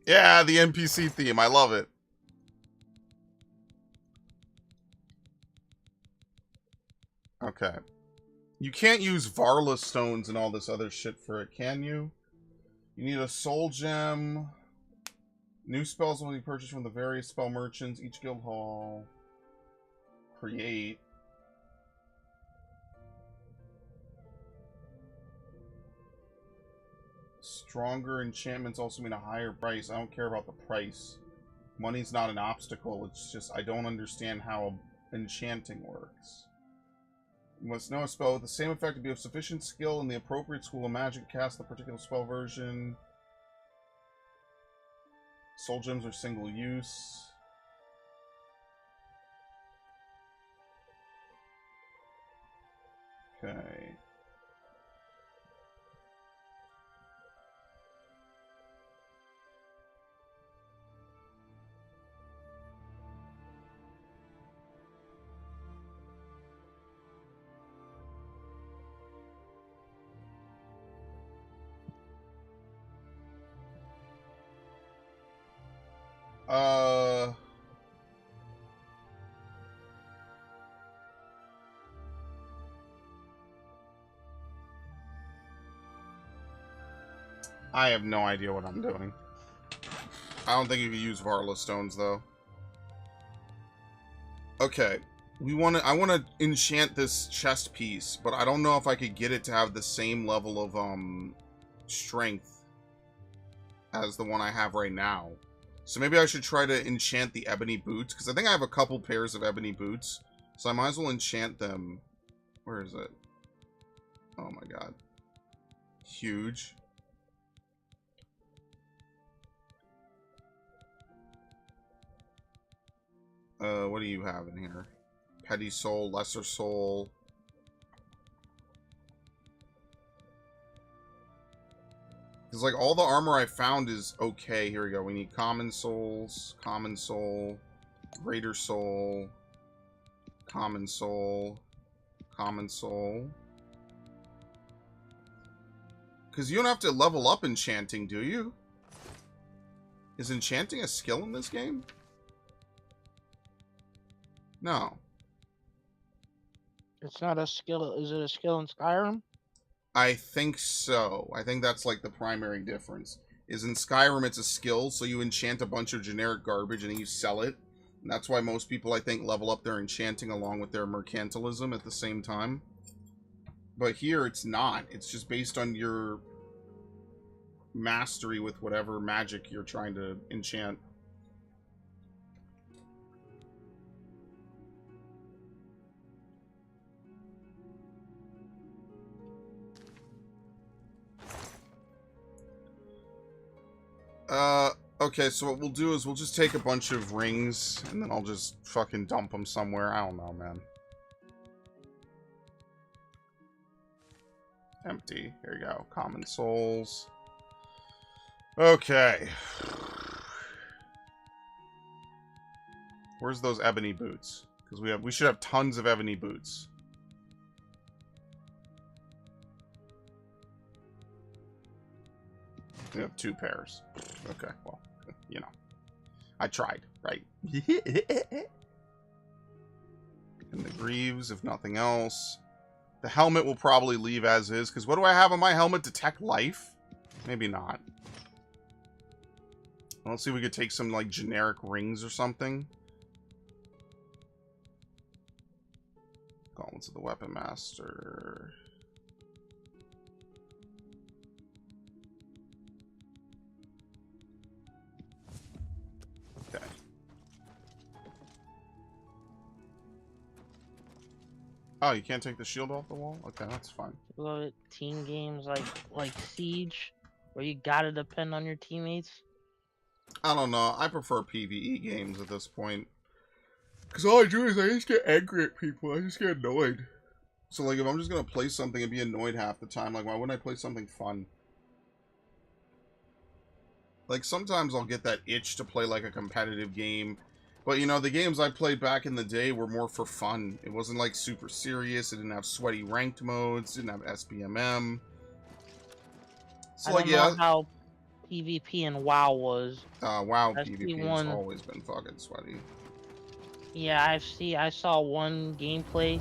Yeah, the NPC theme. I love it. Okay. You can't use Varla stones and all this other shit for it, can you? You need a soul gem. New spells will be purchased from the various spell merchants. Each guild hall. Create. Stronger enchantments also mean a higher price. I don't care about the price. Money's not an obstacle. It's just I don't understand how enchanting works. You must know a spell with the same effect to be of sufficient skill in the appropriate school of magic to cast the particular spell version. Soul gems are single use. Okay. I have no idea what I'm doing. I don't think you can use Varla stones though. Okay. I want to enchant this chest piece, but I don't know if I could get it to have the same level of strength as the one I have right now. So maybe I should try to enchant the ebony boots, because I think I have a couple pairs of ebony boots. So I might as well enchant them. Where is it? Oh my god. Huge. What do you have in here? Petty soul, lesser soul. Because, like, all the armor I found is okay. Here we go. We need common souls, common soul, greater soul, common soul, common soul. Because you don't have to level up enchanting, do you? Is enchanting a skill in this game? No. It's not a skill. Is it a skill in Skyrim? I think so. I think that's like the primary difference. Is in Skyrim it's a skill, so you enchant a bunch of generic garbage and then you sell it. And that's why most people, I think, level up their enchanting along with their mercantilism at the same time. But here it's not. It's just based on your mastery with whatever magic you're trying to enchant. Okay, so what we'll do is we'll just take a bunch of rings, and then I'll just fucking dump them somewhere. I don't know, man. Empty. Here you go. Common souls. Okay. Where's those ebony boots? Because we should have tons of ebony boots. We have 2 pairs. Okay, well, you know. I tried, right? And the greaves, if nothing else. The helmet will probably leave as is, because what do I have on my helmet? Detect life? Maybe not. Let's see if we could take some, like, generic rings or something. Gauntlets of the Weapon Master. Okay. Oh, you can't take the shield off the wall? Okay, that's fine. Love it. Team games like Siege, where you gotta depend on your teammates. I don't know. I prefer PvE games at this point. Because all I do is I just get angry at people. I just get annoyed. So, like, if I'm just going to play something and be annoyed half the time, like, why wouldn't I play something fun? Like, sometimes I'll get that itch to play, like, a competitive game. But, you know, the games I played back in the day were more for fun. It wasn't, like, super serious. It didn't have sweaty ranked modes. It didn't have SBMM. So, I like, don't know how PvP and WoW was. WoW I've PvP seen has one. always been fucking sweaty. Yeah, I saw one gameplay.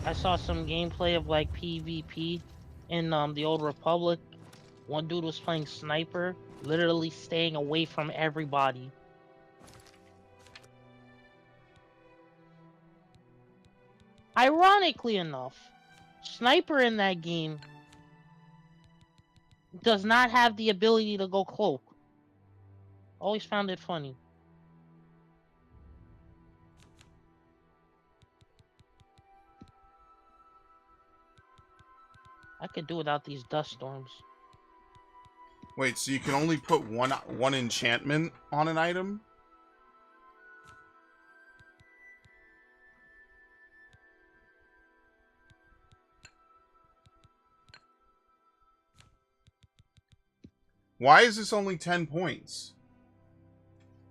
I saw some gameplay of like PvP in the Old Republic. One dude was playing sniper, literally staying away from everybody. Ironically enough, sniper in that game does not have the ability to go cloak. Always found it funny. I could do without these dust storms. Wait, so you can only put one enchantment on an item? Why is this only 10 points?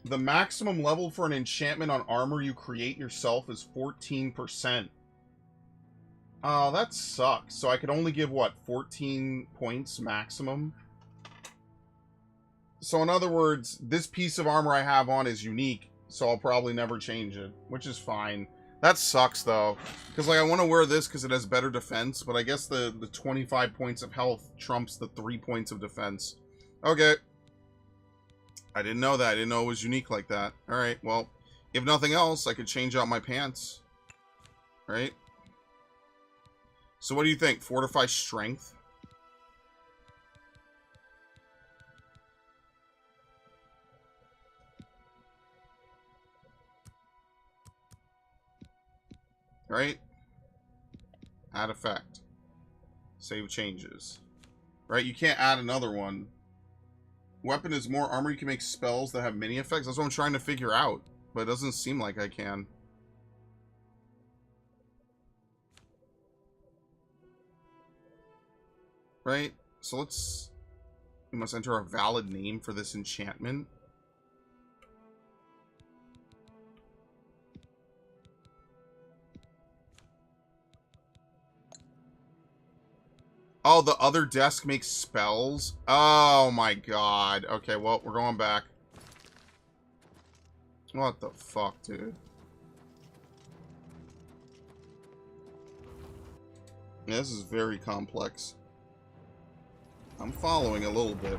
The maximum level for an enchantment on armor you create yourself is 14%. Oh, that sucks. So I could only give, what, 14 points maximum? So in other words, this piece of armor I have on is unique, so I'll probably never change it, which is fine. That sucks, though. Because, like, I want to wear this because it has better defense, but I guess the 25 points of health trumps the 3 points of defense. Okay. I didn't know that. I didn't know it was unique like that. Alright, well, if nothing else, I could change out my pants. Right? So what do you think? Fortify strength? Right? Add effect. Save changes. Right? You can't add another one. Weapon is more armor. You can make spells that have mini effects. That's what I'm trying to figure out. But it doesn't seem like I can. Right? So let's... We must enter a valid name for this enchantment. Oh, the other desk makes spells? Oh my god. Okay, well, we're going back. What the fuck, dude? Yeah, this is very complex. I'm following a little bit.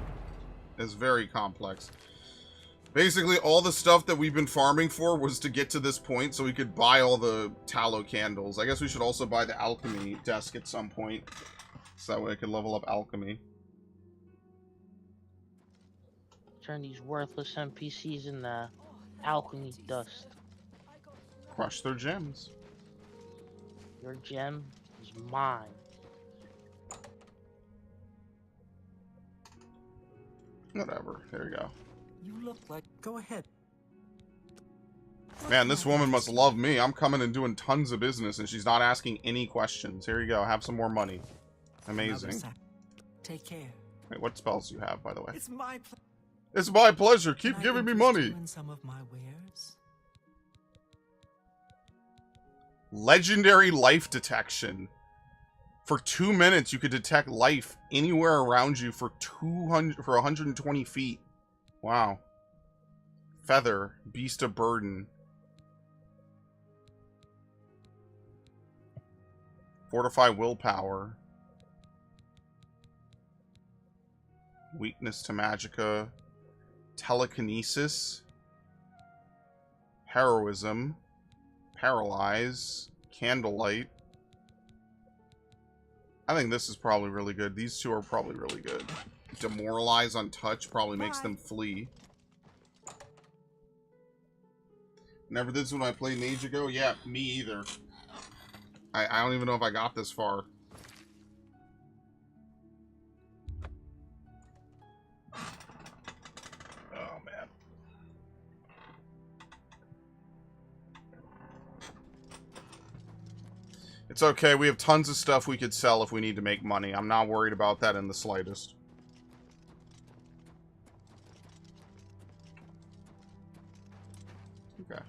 It's very complex. Basically, all the stuff that we've been farming for was to get to this point so we could buy all the tallow candles. I guess we should also buy the alchemy desk at some point. So that way I can level up alchemy. Turn these worthless NPCs into alchemy dust. Crush their gems. Your gem is mine. Whatever. There you go. You look like... Go ahead. Man, this woman must love me. I'm coming and doing tons of business, and she's not asking any questions. Here you go. Have some more money. Amazing. Take care. Wait, what spells do you have, by the way? It's my It's my pleasure. Keep Can I giving me interest money. you in some of my wares? Legendary life detection. For 2 minutes, you could detect life anywhere around you for 120 feet. Wow. Feather, beast of burden. Fortify willpower. Weakness to magicka. Telekinesis. Heroism. Paralyze. Candlelight. I think this is probably really good. These two are probably really good. Demoralize on touch probably makes them flee. Never did this when I played an age ago? Yeah, me either. I don't even know if I got this far. Oh, man. It's okay. We have tons of stuff we could sell if we need to make money. I'm not worried about that in the slightest. Okay.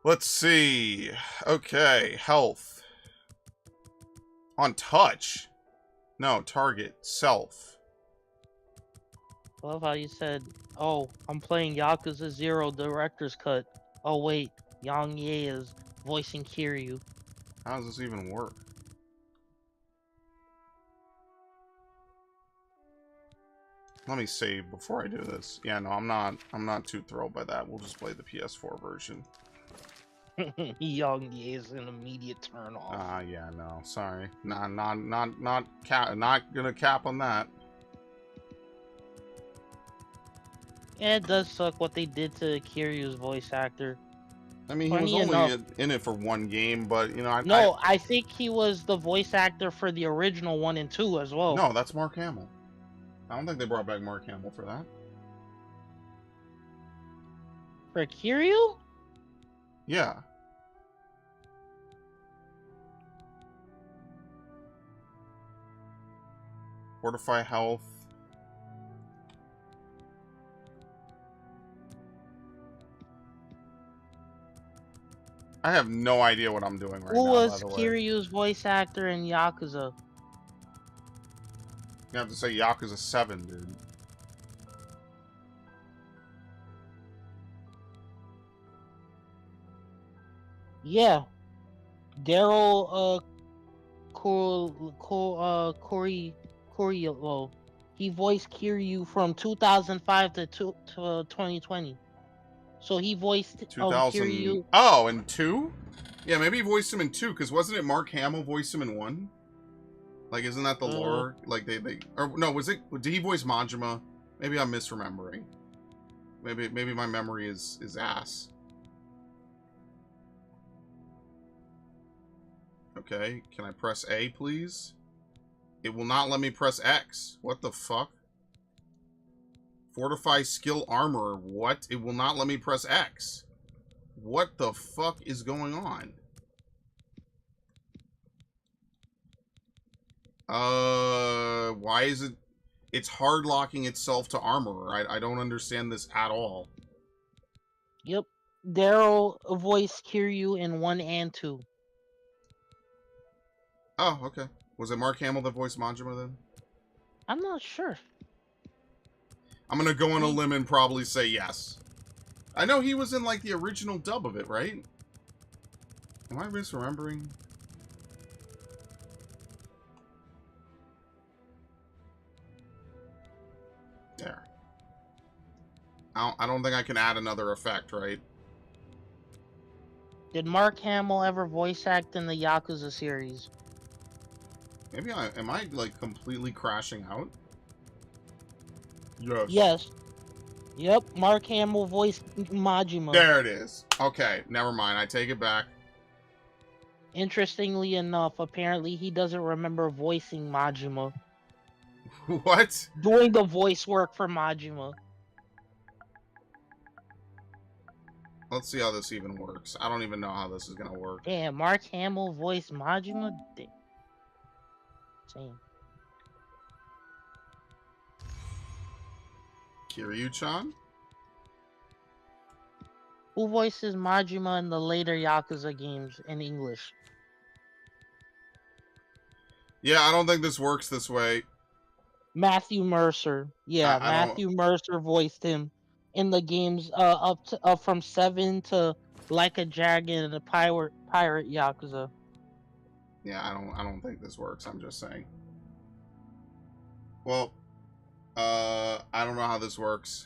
Let's see. Okay, health. On touch. No, target. Self. I love how you said, "Oh, I'm playing Yakuza 0 Director's Cut." Oh wait, Yang Ye is voicing Kiryu. How does this even work? Let me save before I do this. Yeah, no, I'm not too thrilled by that. We'll just play the PS4 version. Yang Ye is an immediate turn off. Yeah, no, sorry. Not gonna cap on that. Yeah, it does suck what they did to Kiryu's voice actor. I mean, he was Funny only enough- in it for one game, but, you know, No, I think he was the voice actor for the original 1 and 2 as well. No, that's Mark Hamill. I don't think they brought back Mark Hamill for that. For Kiryu? Yeah. Fortify health. I have no idea what I'm doing right Who now, was by the way. Kiryu's voice actor in Yakuza? You have to say Yakuza 7, dude. Yeah. Daryl Coriello. He voiced Kiryu from 2005 to 2020. So he voiced 2000. Kiryu. Oh, in 2? Yeah, maybe he voiced him in 2, because wasn't it Mark Hamill voiced him in 1? Like, isn't that the lore? Like, they or no, did he voice Majima? Maybe I'm misremembering. Maybe my memory is ass. Okay, can I press A, please? It will not let me press X. What the fuck? Fortify skill armor. What? It will not let me press X. What the fuck is going on? Why is it... It's hard locking itself to armor. I don't understand this at all. Yep. Daryl voiced Kiryu in 1 and 2. Oh, okay. Was it Mark Hamill that voiced Majima then? I'm not sure. I'm gonna go on a limb and probably say yes. I know he was in, like, the original dub of it, right? Am I misremembering? There. I don't think I can add another effect, right? Did Mark Hamill ever voice act in the Yakuza series? Maybe am I, like, completely crashing out? Yes. Yes. Yep, Mark Hamill voiced Majima. There it is. Okay, never mind. I take it back. Interestingly enough, apparently he doesn't remember voicing Majima. What? Doing the voice work for Majima. Let's see how this even works. I don't even know how this is gonna work. Damn, Mark Hamill voiced Majima? Damn. Kiryu-chan? Who voices Majima in the later Yakuza games in English? Yeah, I don't think this works this way. Matthew Mercer. Yeah, I don't... Matthew Mercer voiced him in the games up from 7 to Like a Dragon and the Pirate Yakuza. Yeah, I don't think this works. I'm just saying. Well, I don't know how this works.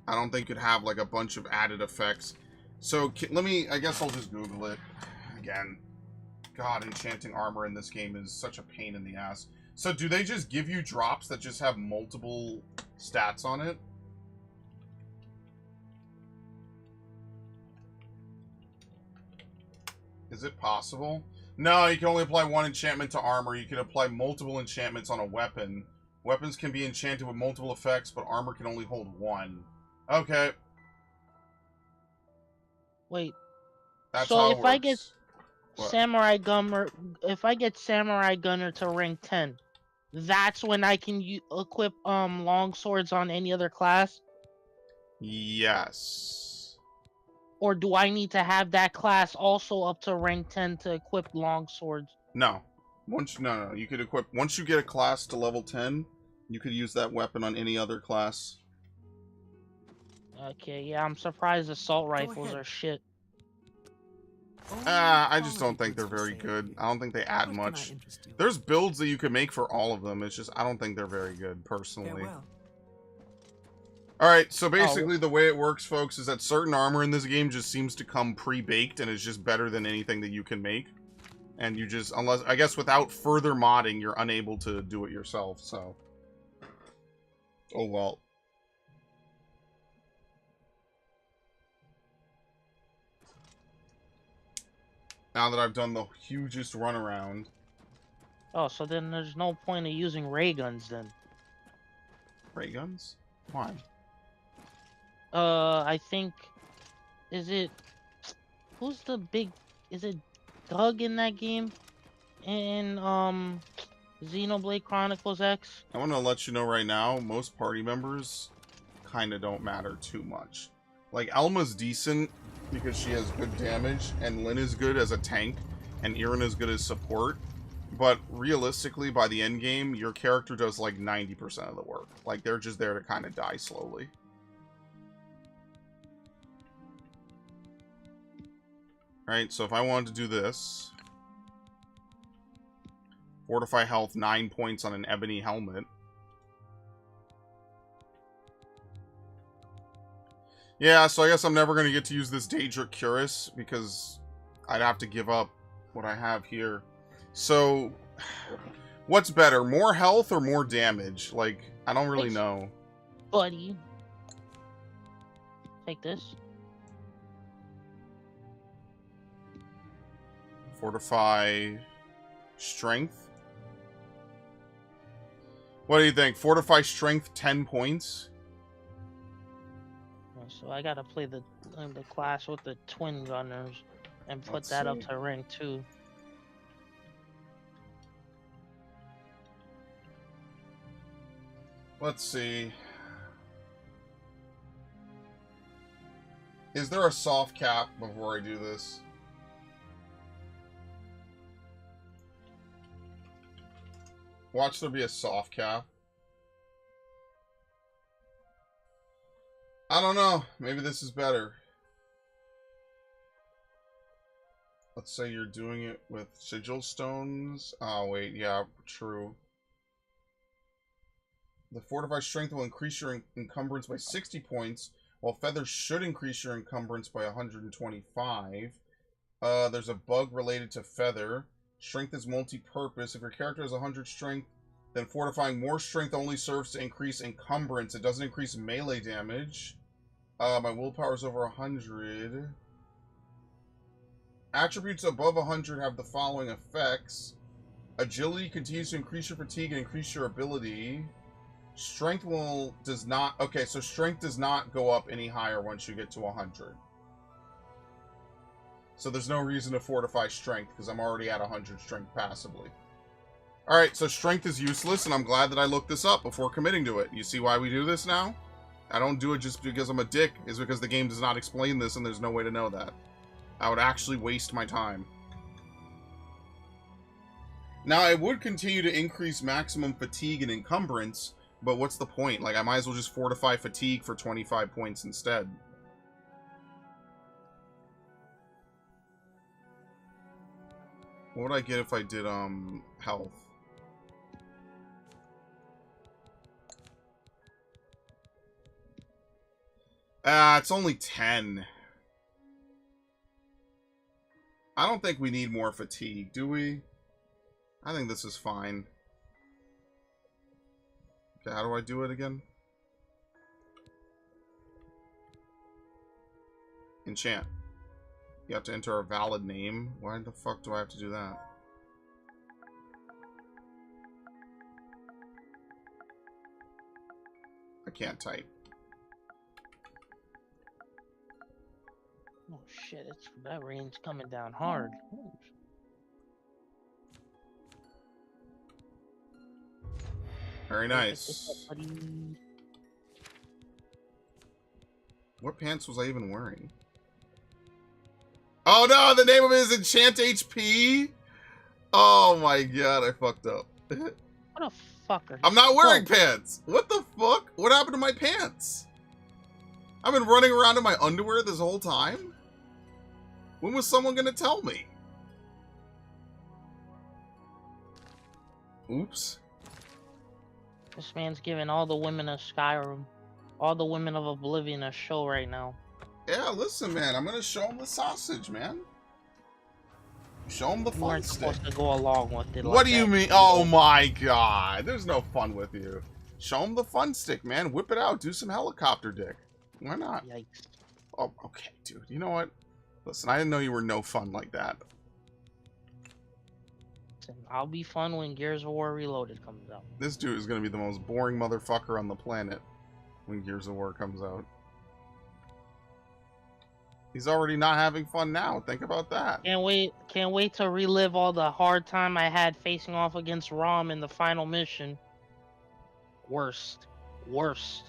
I don't think you'd have like a bunch of added effects. So let me, I guess I'll just Google it again. God, enchanting armor in this game is such a pain in the ass. So do they just give you drops that just have multiple stats on it? Is it possible? No, you can only apply one enchantment to armor. You can apply multiple enchantments on a weapon. Weapons can be enchanted with multiple effects, but armor can only hold one. Okay. Wait. That's So how it if I works. get What? Samurai Gunner, if I get Samurai Gunner to rank 10, that's when I can equip long swords on any other class? Yes. Or do I need to have that class also up to rank 10 to equip long swords? No. No. You could equip... Once you get a class to level 10, you could use that weapon on any other class. Okay, yeah, I'm surprised assault rifles ahead. are shit. I just don't think they're very good. I don't think they add much. There's builds that you could make for all of them. It's just, I don't think they're very good, personally. Farewell. Alright, so basically the way it works, folks, is that certain armor in this game just seems to come pre-baked and is just better than anything that you can make. And you just, unless, I guess without further modding, you're unable to do it yourself, so. Oh well. Now that I've done the hugest runaround. Oh, so then there's no point of using ray guns then. Ray guns? Why? I think, is it, who's the big, is it Doug in that game? In, Xenoblade Chronicles X? I want to let you know right now, most party members kind of don't matter too much. Like, Elma's decent because she has good damage, and Lyn is good as a tank, and Irin is good as support. But realistically, by the end game, your character does like 90% of the work. Like, they're just there to kind of die slowly. Right, so if I wanted to do this... Fortify health 9 points on an ebony helmet. Yeah, so I guess I'm never going to get to use this Daedric Cuirass because I'd have to give up what I have here. So, what's better, more health or more damage? Like, I don't really know. Buddy. Take this. Fortify strength. What do you think? Fortify strength 10 points? So I gotta play the class with the twin gunners and put Let's that up see. to rank 2. Let's see. Is there a soft cap before I do this? Watch there be a soft cap. I don't know. Maybe this is better. Let's say you're doing it with sigil stones. Oh, wait. Yeah, true. The fortified strength will increase your encumbrance by 60 points, while feathers should increase your encumbrance by 125. There's a bug related to feather. Strength is multi-purpose. If your character has 100 strength, then fortifying more strength only serves to increase encumbrance. It doesn't increase melee damage. My willpower is over 100. Attributes above 100 have the following effects. Agility continues to increase your fatigue and increase your ability. Strength does not... Okay, so strength does not go up any higher once you get to 100. So there's no reason to fortify strength, because I'm already at 100 strength passively. Alright, so strength is useless, and I'm glad that I looked this up before committing to it. You see why we do this now? I don't do it just because I'm a dick. It's because the game does not explain this and there's no way to know that. I would actually waste my time. Now, I would continue to increase maximum fatigue and encumbrance, but what's the point? Like, I might as well just fortify fatigue for 25 points instead. What would I get if I did, health? It's only 10. I don't think we need more fatigue, do we? I think this is fine. Okay, how do I do it again? Enchant. You have to enter a valid name. Why the fuck do I have to do that? I can't type. Oh shit, that rain's coming down hard. Ooh. Very nice. What pants was I even wearing? Oh no, the name of it is Enchant HP? Oh my god, I fucked up. What a fucker. I'm not wearing pants. What the fuck? What happened to my pants? I've been running around in my underwear this whole time? When was someone gonna tell me? Oops. This man's giving all the women of Skyrim, all the women of Oblivion a show right now. Yeah, listen, man. I'm gonna show him the sausage, man. Show him the You fun weren't stick. supposed to go along with it. What do you mean? Oh my god. There's no fun with you. Show him the fun stick, man. Whip it out. Do some helicopter dick. Why not? Yikes. Oh, okay, dude. You know what? Listen, I didn't know you were no fun like that. I'll be fun when Gears of War Reloaded comes out. This dude is going to be the most boring motherfucker on the planet when Gears of War comes out. He's already not having fun now. Think about that. Can't wait to relive all the hard time I had facing off against Rom in the final mission. Worst. Worst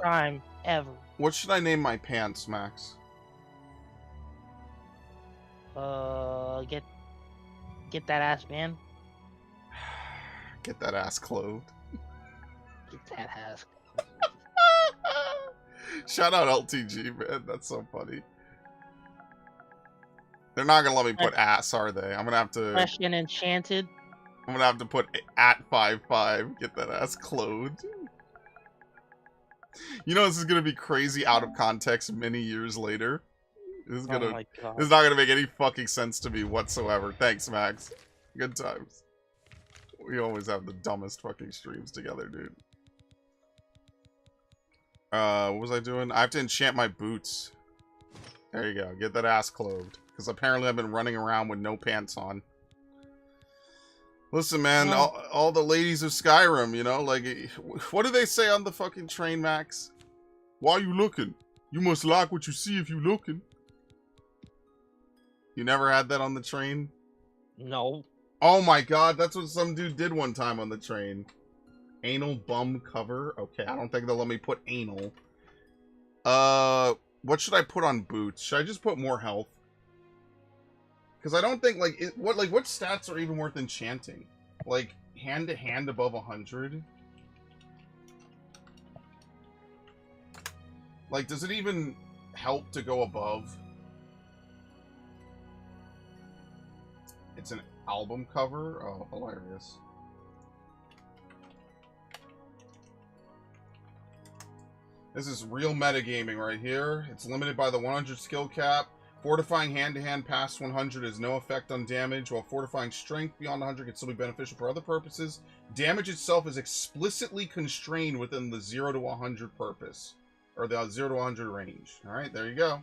time ever. What should I name my pants, Max? Get that ass, man. Get that ass clothed. Get that ass. Shout out LTG, man. That's so funny. They're not gonna let me put ass, are they? I'm gonna have to. Fresh and enchanted. I'm gonna have to put at 5'5". Get that ass clothed. You know this is gonna be crazy out of context many years later. This is gonna. Oh my God. This is not gonna make any fucking sense to me whatsoever. Thanks, Max. Good times. We always have the dumbest fucking streams together, dude. What was I doing? I have to enchant my boots. There you go. Get that ass clothed. Because apparently I've been running around with no pants on. Listen, man, all the ladies of Skyrim, you know, like, what do they say on the fucking train, Max? Why you looking? You must like what you see if you looking. You never had that on the train? No. Oh my god, that's what some dude did one time on the train. Anal bum cover. Okay, I don't think they'll let me put anal. What should I put on boots? Should I just put more health? Because I don't think, like, what stats are even worth enchanting? Like, hand-to-hand above 100? Like, does it even help to go above? It's an album cover? Oh, hilarious. This is real metagaming right here. It's limited by the 100 skill cap. Fortifying hand-to-hand past 100 has no effect on damage, while fortifying strength beyond 100 can still be beneficial for other purposes. Damage itself is explicitly constrained within the 0 to 100 purpose. Or the 0 to 100 range. Alright, there you go.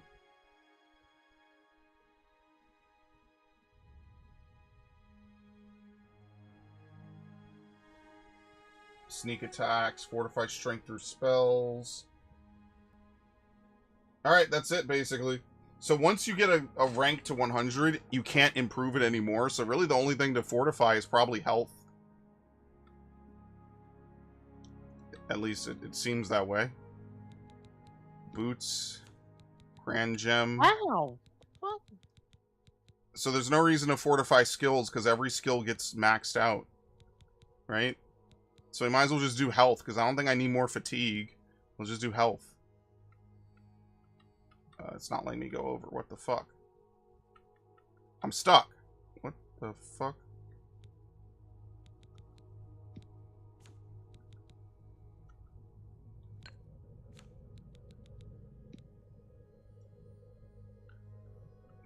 Sneak attacks, fortified strength through spells. Alright, that's it, basically. So once you get a rank to 100, you can't improve it anymore. So really the only thing to fortify is probably health. At least it seems that way. Boots. Grand Gem. Wow. What? So there's no reason to fortify skills because every skill gets maxed out. Right? So we might as well just do health because I don't think I need more fatigue. We'll just do health. It's not letting me go over. What the fuck? I'm stuck. What the fuck?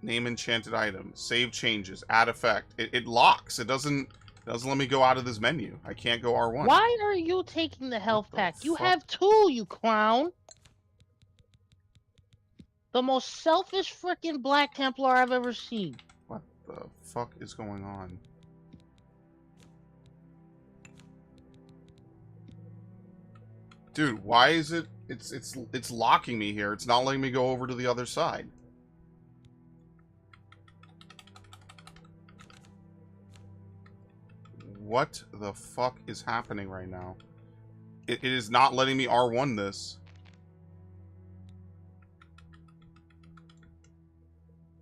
Name enchanted item. Save changes. Add effect. It locks. It doesn't let me go out of this menu. I can't go R1. Why are you taking the health the pack? You fuck? have 2, you clown. The most selfish freaking Black Templar I've ever seen. What the fuck is going on? Dude, why is it... It's locking me here. It's not letting me go over to the other side. What the fuck is happening right now? It is not letting me R1 this.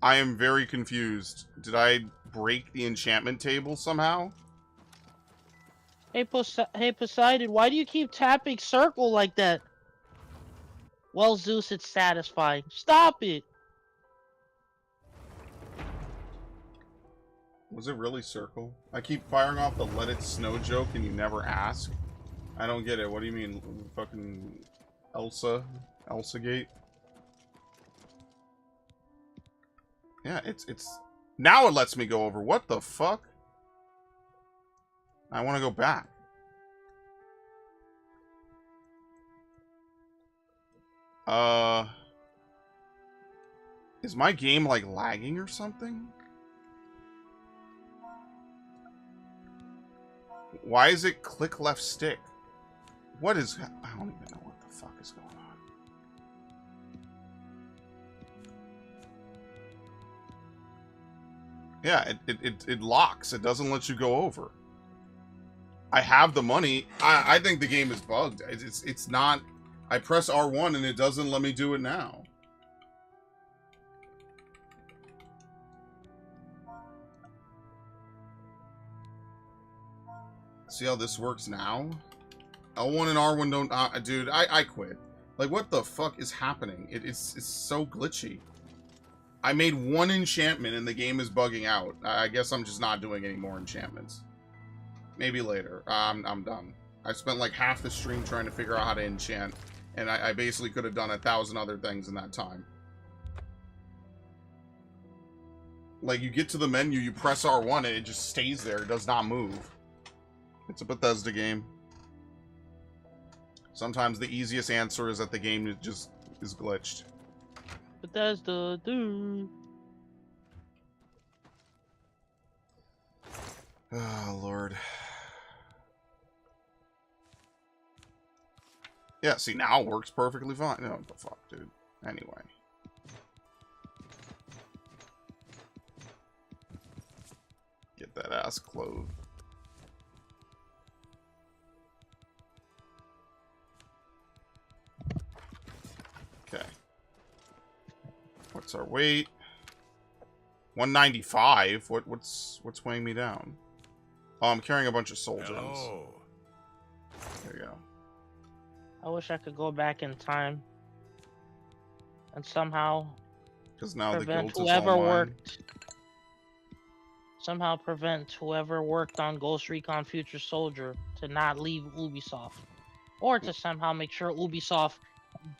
I am very confused. Did I break the enchantment table somehow? Hey, Poseidon, why do you keep tapping circle like that? Well, Zeus, it's satisfying. Stop it! Was it really circle? I keep firing off the let it snow joke and you never ask. I don't get it. What do you mean? Fucking Elsa gate? Yeah, it's now it lets me go over. What the fuck? I want to go back. Is my game like lagging or something? Why is it click left stick? What is... I don't even know what the fuck is going on. Yeah, it locks. It doesn't let you go over. I have the money. I think the game is bugged. It's not... I press R1 and it doesn't let me do it now. See how this works now? L1 and R1 don't... dude, I quit. Like, what the fuck is happening? It's so glitchy. I made 1 enchantment and the game is bugging out. I guess I'm just not doing any more enchantments. Maybe later. I'm done. I spent like half the stream trying to figure out how to enchant. And I basically could have done 1,000 other things in that time. Like, you get to the menu, you press R1 and it just stays there. It does not move. It's a Bethesda game. Sometimes the easiest answer is that the game just is glitched. Bethesda, dude. Oh, Lord. Yeah, see, now it works perfectly fine. No, what the fuck, dude. Anyway. Get that ass clothed. Okay. What's our weight? 195? What's weighing me down? Oh, I'm carrying a bunch of soul gems. Hello. There you go. I wish I could go back in time and somehow Because now the prevent guilt is all whoever mine. worked. Somehow prevent whoever worked on Ghost Recon Future Soldier to not leave Ubisoft, or to somehow make sure Ubisoft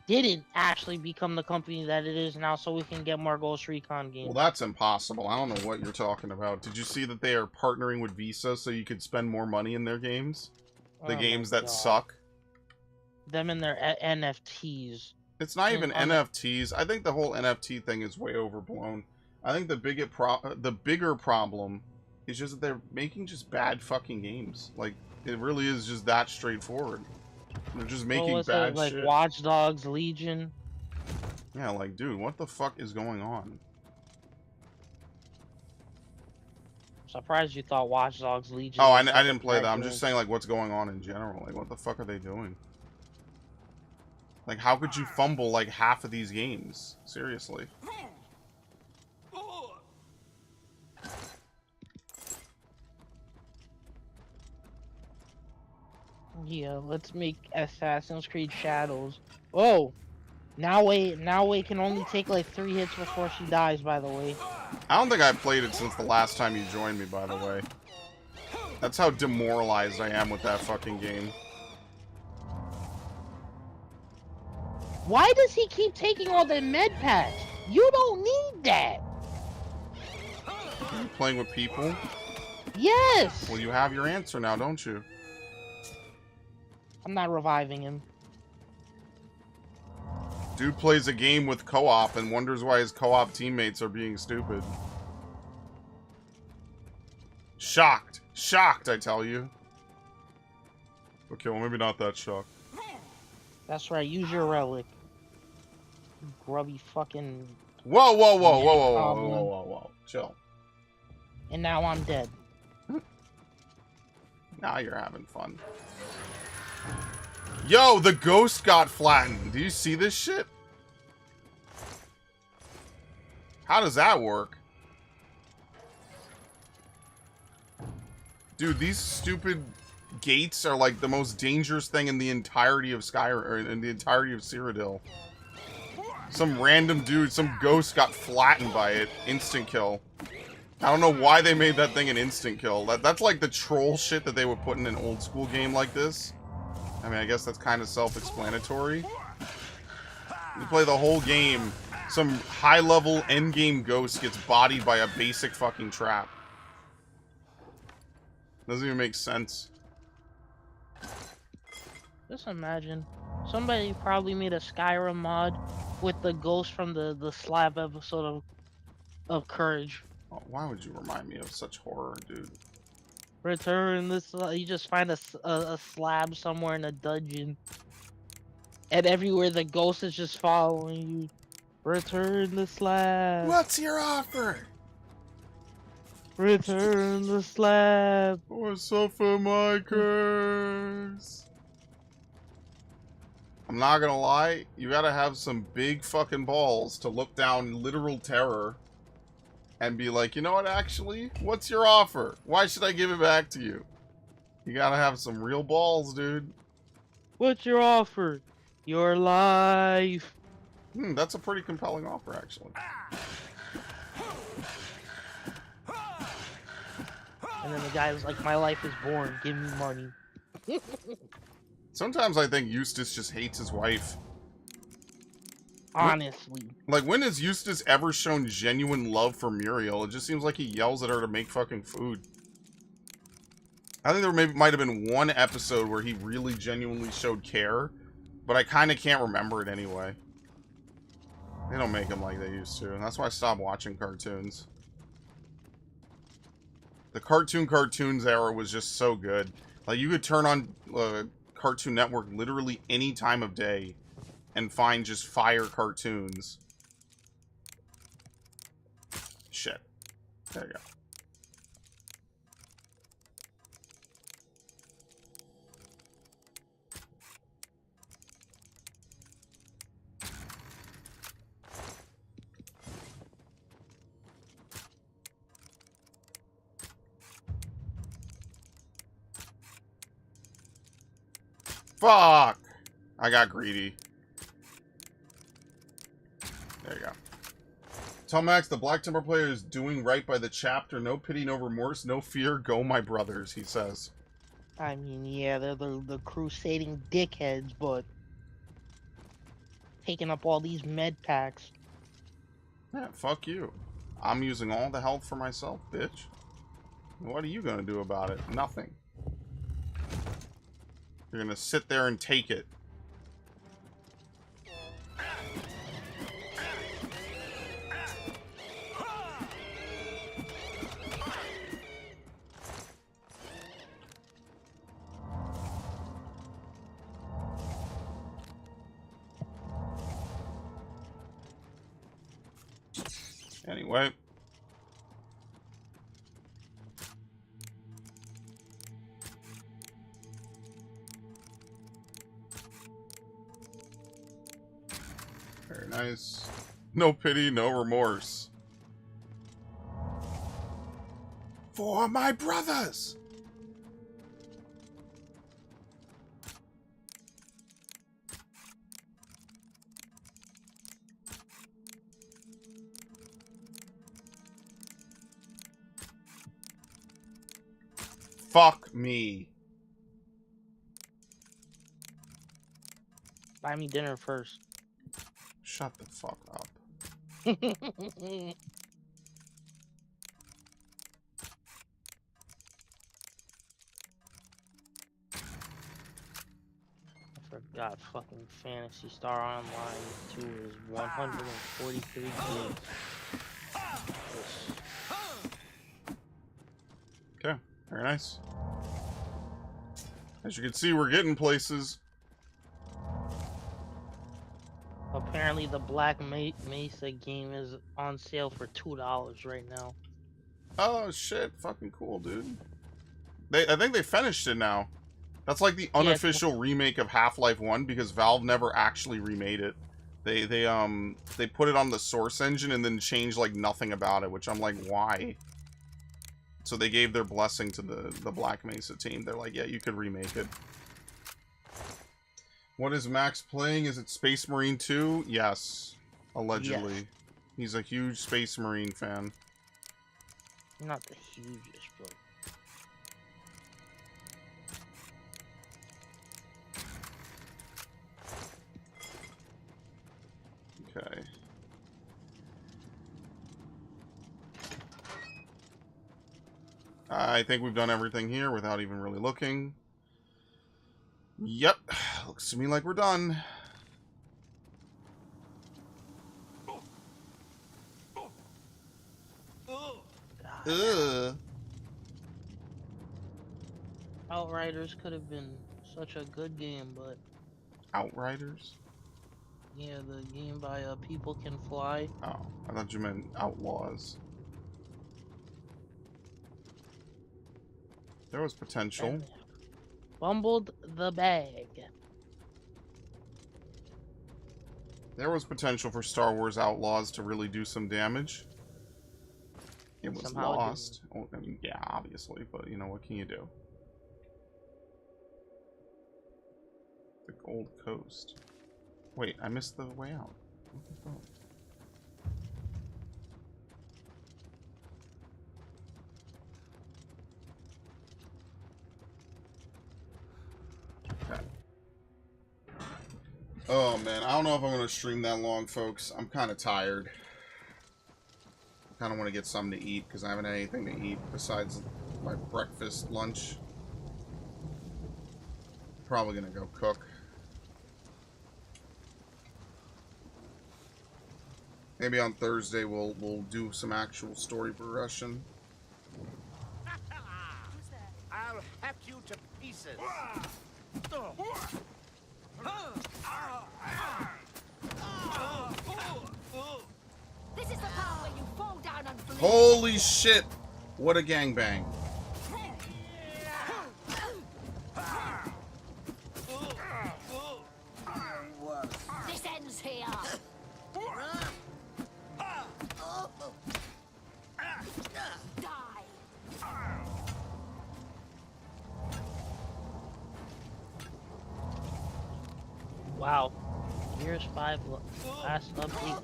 didn't actually become the company that it is now, so we can get more Ghost Recon games. Well, that's impossible. I don't know what you're talking about. Did you see that they are partnering with Visa so you could spend more money in their games? The Oh my games that God. suck? Them and their NFTs. It's not even on- NFTs. I think the whole NFT thing is way overblown. I think the bigger problem is just that they're making just bad fucking games. Like, it really is just that straightforward. They're just making was bad it, like shit. Watch Dogs Legion? Yeah, like, dude, what the fuck is going on? Surprised you thought Watch Dogs Legion. Oh, was I such a didn't play bad that. I'm game. just saying, like, what's going on in general. Like, what the fuck are they doing? Like, how could you fumble like half of these games? Seriously. Yeah, let's make Assassin's Creed Shadows. Oh, now wait can only take like 3 hits before she dies, by the way. I don't think I played it since the last time you joined me, by the way. That's how demoralized I am with that fucking game. Why does he keep taking all the med packs? You don't need that. Are you playing with people? Yes. Well, you have your answer now, don't you? I'm not reviving him. Dude plays a game with co-op and wonders why his co-op teammates are being stupid. Shocked. Shocked, I tell you. Okay, well, maybe not that shocked. That's right. Use your relic. You grubby fucking. Whoa, whoa, whoa, whoa, whoa, whoa, Goblin. whoa, whoa, whoa. Chill. And now I'm dead. Now you're having fun. Yo, the ghost got flattened. Do you see this shit? How does that work? Dude, these stupid gates are like the most dangerous thing in the entirety of Skyrim, or in the entirety of Cyrodiil. Some random dude, some ghost got flattened by it. Instant kill. I don't know why they made that thing an instant kill. That's like the troll shit that they would put in an old school game like this. I mean, I guess that's kind of self-explanatory. You play the whole game, some high-level endgame ghost gets bodied by a basic fucking trap. Doesn't even make sense. Just imagine. Somebody probably made a Skyrim mod with the ghost from the Slab episode of Courage. Oh, why would you remind me of such horror, dude? Return this. You just find a slab somewhere in a dungeon, and everywhere the ghost is just following you. Return the slab. What's your offer? Return the slab. Or suffer my curse. I'm not gonna lie, you gotta have some big fucking balls to look down literal terror and be like, you know what, actually? What's your offer? Why should I give it back to you? You gotta have some real balls, dude. What's your offer? Your life. That's a pretty compelling offer, actually. And then the guy was like, my life is boring. Give me money. Sometimes I think Eustace just hates his wife. Honestly. Like, when has Eustace ever shown genuine love for Muriel? It just seems like he yells at her to make fucking food. I think there might have been one episode where he really genuinely showed care, but I kind of can't remember it anyway. They don't make him like they used to, and that's why I stopped watching cartoons. The Cartoons era was just so good. Like, you could turn on Cartoon Network literally any time of day and find just fire cartoons. Shit. There you go. Fuck! I got greedy. There you go. Tell Max the Black Temple player is doing right by the chapter. No pity, no remorse, no fear. Go, my brothers, he says. I mean, yeah, they're the crusading dickheads, but taking up all these med packs. Yeah, fuck you. I'm using all the health for myself, bitch. What are you gonna do about it? Nothing. You're gonna sit there and take it. Anyway. nice. No pity, no remorse. For my brothers! Fuck me. Buy me dinner first. Shut the fuck up. I forgot fucking Phantasy Star Online 2 is 143 gigs. Okay, very nice. As you can see, we're getting places. Apparently the Black Mesa game is on sale for $2 right now. Oh shit, fucking cool, dude. I think they finished it now. That's like the unofficial remake of Half-Life 1 because Valve never actually remade it. They put it on the Source engine and then changed like nothing about it, which I'm like, why? So they gave their blessing to the Black Mesa team. They're like, yeah, you could remake it. What is Max playing? Is it Space Marine 2? Yes. Allegedly. Yes. He's a huge Space Marine fan. Not the hugest, but... Okay. I think we've done everything here without even really looking. Yep. Looks to me like we're done. Ugh. Outriders could have been such a good game, but... Outriders? Yeah, the game by People Can Fly. Oh, I thought you meant Outlaws. There was potential. Fumbled the bag. There was potential for Star Wars Outlaws to really do some damage. It was Somehow lost. Oh, I mean, yeah, obviously, but you know, what can you do? The Gold Coast. Wait, I missed the way out. What the fuck? Okay. Oh man, I don't know if I'm going to stream that long, folks. I'm kind of tired. I kind of want to get something to eat because I haven't had anything to eat besides my breakfast, lunch. Probably going to go cook. Maybe on Thursday we'll do some actual story progression. I'll hack you to pieces. This is the part where you fall down and bleed. Holy shit! What a gangbang. This ends here. Die. Wow. Gears 5 last update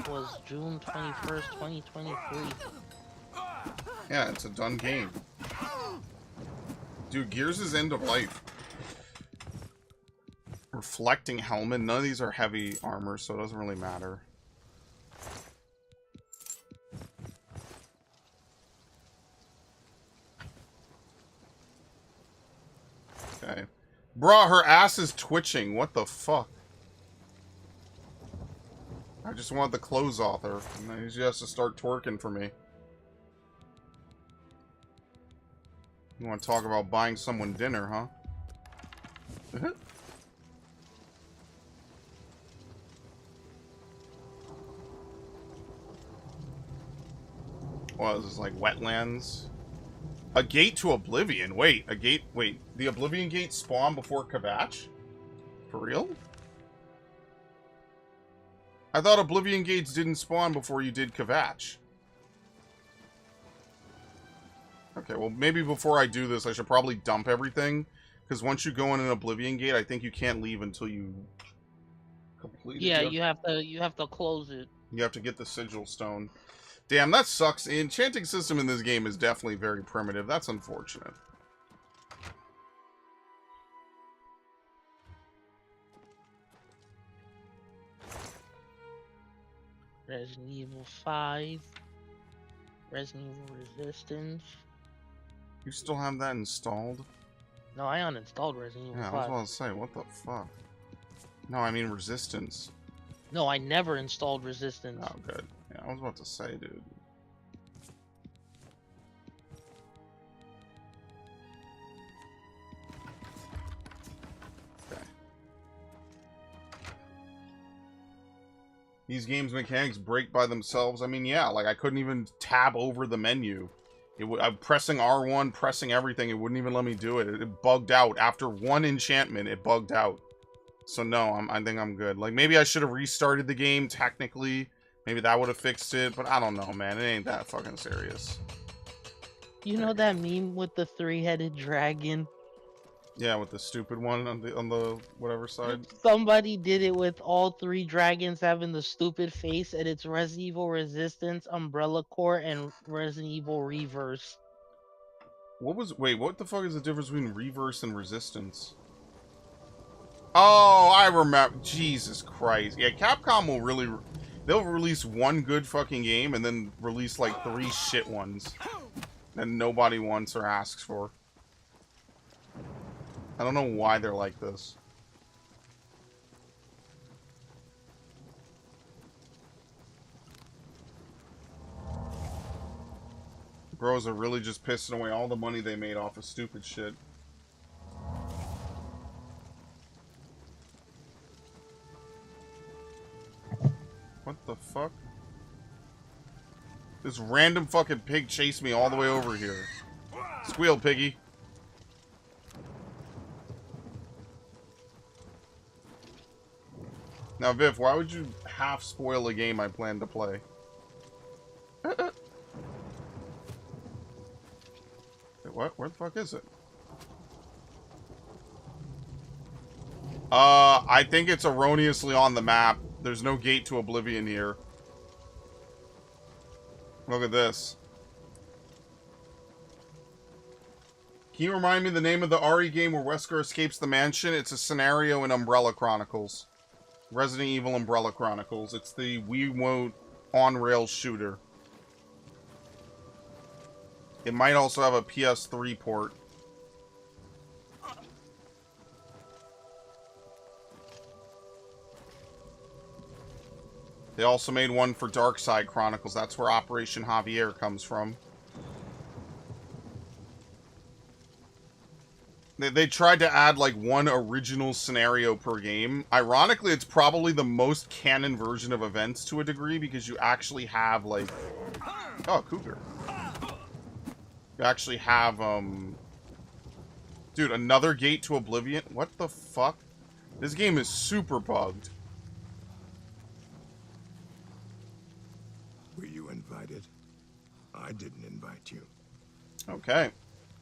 was June 21st, 2023. Yeah, it's a done game. Dude, Gears is end of life. Reflecting helmet. None of these are heavy armor, so it doesn't really matter. Okay. Bruh, her ass is twitching. What the fuck? I just want the clothes off her. And then she has to start twerking for me. You want to talk about buying someone dinner, huh? What is this, like wetlands? A gate to Oblivion. Wait, a gate. Wait, the Oblivion gate spawned before Kvatch? For real? I thought Oblivion gates didn't spawn before you did Kvatch. Okay, well, maybe before I do this, I should probably dump everything. Because once you go in an Oblivion gate, I think you can't leave until you complete it. Yeah, you have to close it. You have to get the sigil stone. Damn, that sucks. The enchanting system in this game is definitely very primitive. That's unfortunate. Resident Evil 5. Resident Evil Resistance. You still have that installed? No, I uninstalled Resident Evil 5. Yeah, I was about to say, what the fuck? No, I mean Resistance. No, I never installed Resistance. Oh, good. Yeah, I was about to say, dude. Okay. These games mechanics break by themselves. I mean, yeah, like I couldn't even tab over the menu. I'm pressing R1, pressing everything. It wouldn't even let me do it. It bugged out. After one enchantment, it bugged out. So no, I think I'm good. Like, maybe I should have restarted the game, technically. Maybe that would have fixed it. But I don't know, man. It ain't that fucking serious. You know that meme with the three-headed dragon? Yeah, with the stupid one on the whatever side. Somebody did it with all three dragons having the stupid face, and it's Resident Evil Resistance, Umbrella Corps, and Resident Evil Reverse. Wait, what the fuck is the difference between Reverse and Resistance? Oh, I remember. Jesus Christ. Yeah, Capcom will really... They'll release one good fucking game and then release like 3 shit ones that nobody wants or asks for. I don't know why they're like this. Bros are really just pissing away all the money they made off of stupid shit. What the fuck? This random fucking pig chased me all the way over here. Squeal, piggy. Now, Viv, why would you half spoil a game I plan to play? Wait, what? Where the fuck is it? I think it's erroneously on the map. There's no gate to Oblivion here. Look at this. Can you remind me the name of the RE game where Wesker escapes the mansion? It's a scenario in Umbrella Chronicles. Resident Evil Umbrella Chronicles. It's the Wiimote on-rail shooter. It might also have a PS3 port. They also made one for Dark Side Chronicles. That's where Operation Javier comes from. They tried to add like one original scenario per game. Ironically, it's probably the most canon version of events to a degree because you actually have like... Oh, cougar. You actually have, Dude, another gate to Oblivion? What the fuck? This game is super bugged. Were you invited? I didn't invite you. Okay.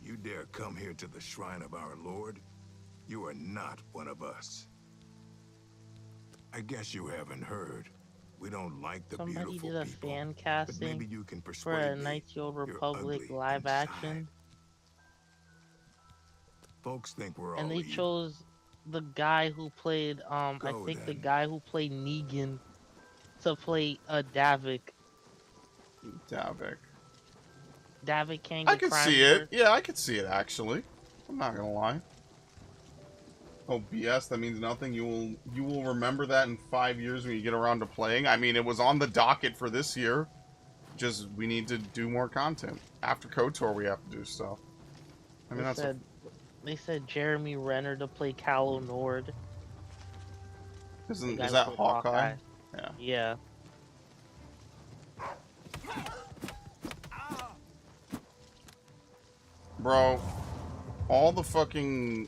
You dare come here to the shrine of our Lord? You are not one of us. I guess you haven't heard. We don't like the Somebody beautiful did a people, fan but casting maybe you can for persuade a me Knights of the Old you're Republic ugly live inside. action. Folks think we're all And they evil. chose the guy who played, I Go think the then. guy who played Negan to play Davik. Davik. Davik can't I get could crime see it. work. Yeah, I could see it, actually. I'm not gonna lie. Oh, BS, that means nothing. You will remember that in 5 years when you get around to playing. I mean, it was on the docket for this year. Just, we need to do more content. After KOTOR, we have to do stuff. I mean, They said Jeremy Renner to play Calo Nord. Is The guy that who played Hawkeye? Yeah. Yeah. Bro, all the fucking...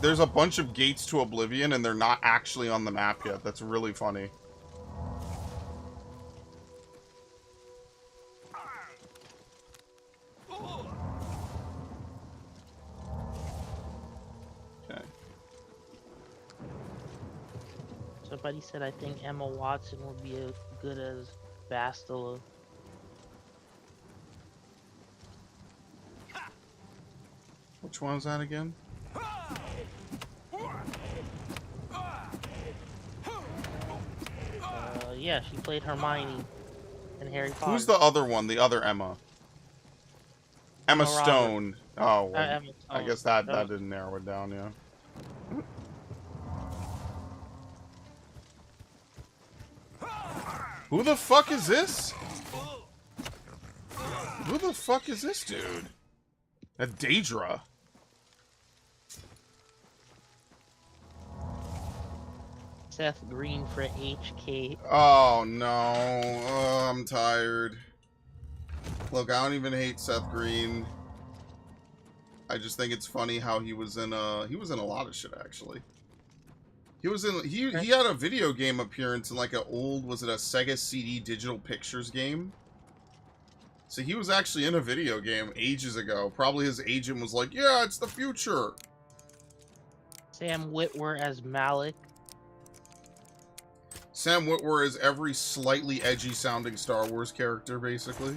There's a bunch of gates to Oblivion, and they're not actually on the map yet. That's really funny. Somebody said I think Emma Watson would be good as Bastila. Which one was that again? Yeah, she played Hermione in Harry Potter. Who's the other one? The other Emma? Emma Stone. Oh, well, Emma Stone. I guess that didn't narrow it down, yeah. Who the fuck is this? Who the fuck is this dude? A Daedra. Seth Green for HK. Oh no, I'm tired. Look, I don't even hate Seth Green. I just think it's funny how he was in a lot of shit actually. He had a video game appearance in like an old, was it a Sega CD digital pictures game? So he was actually in a video game ages ago. Probably his agent was like, "Yeah, it's the future." Sam Witwer as Malik. Sam Witwer is every slightly edgy sounding Star Wars character, basically.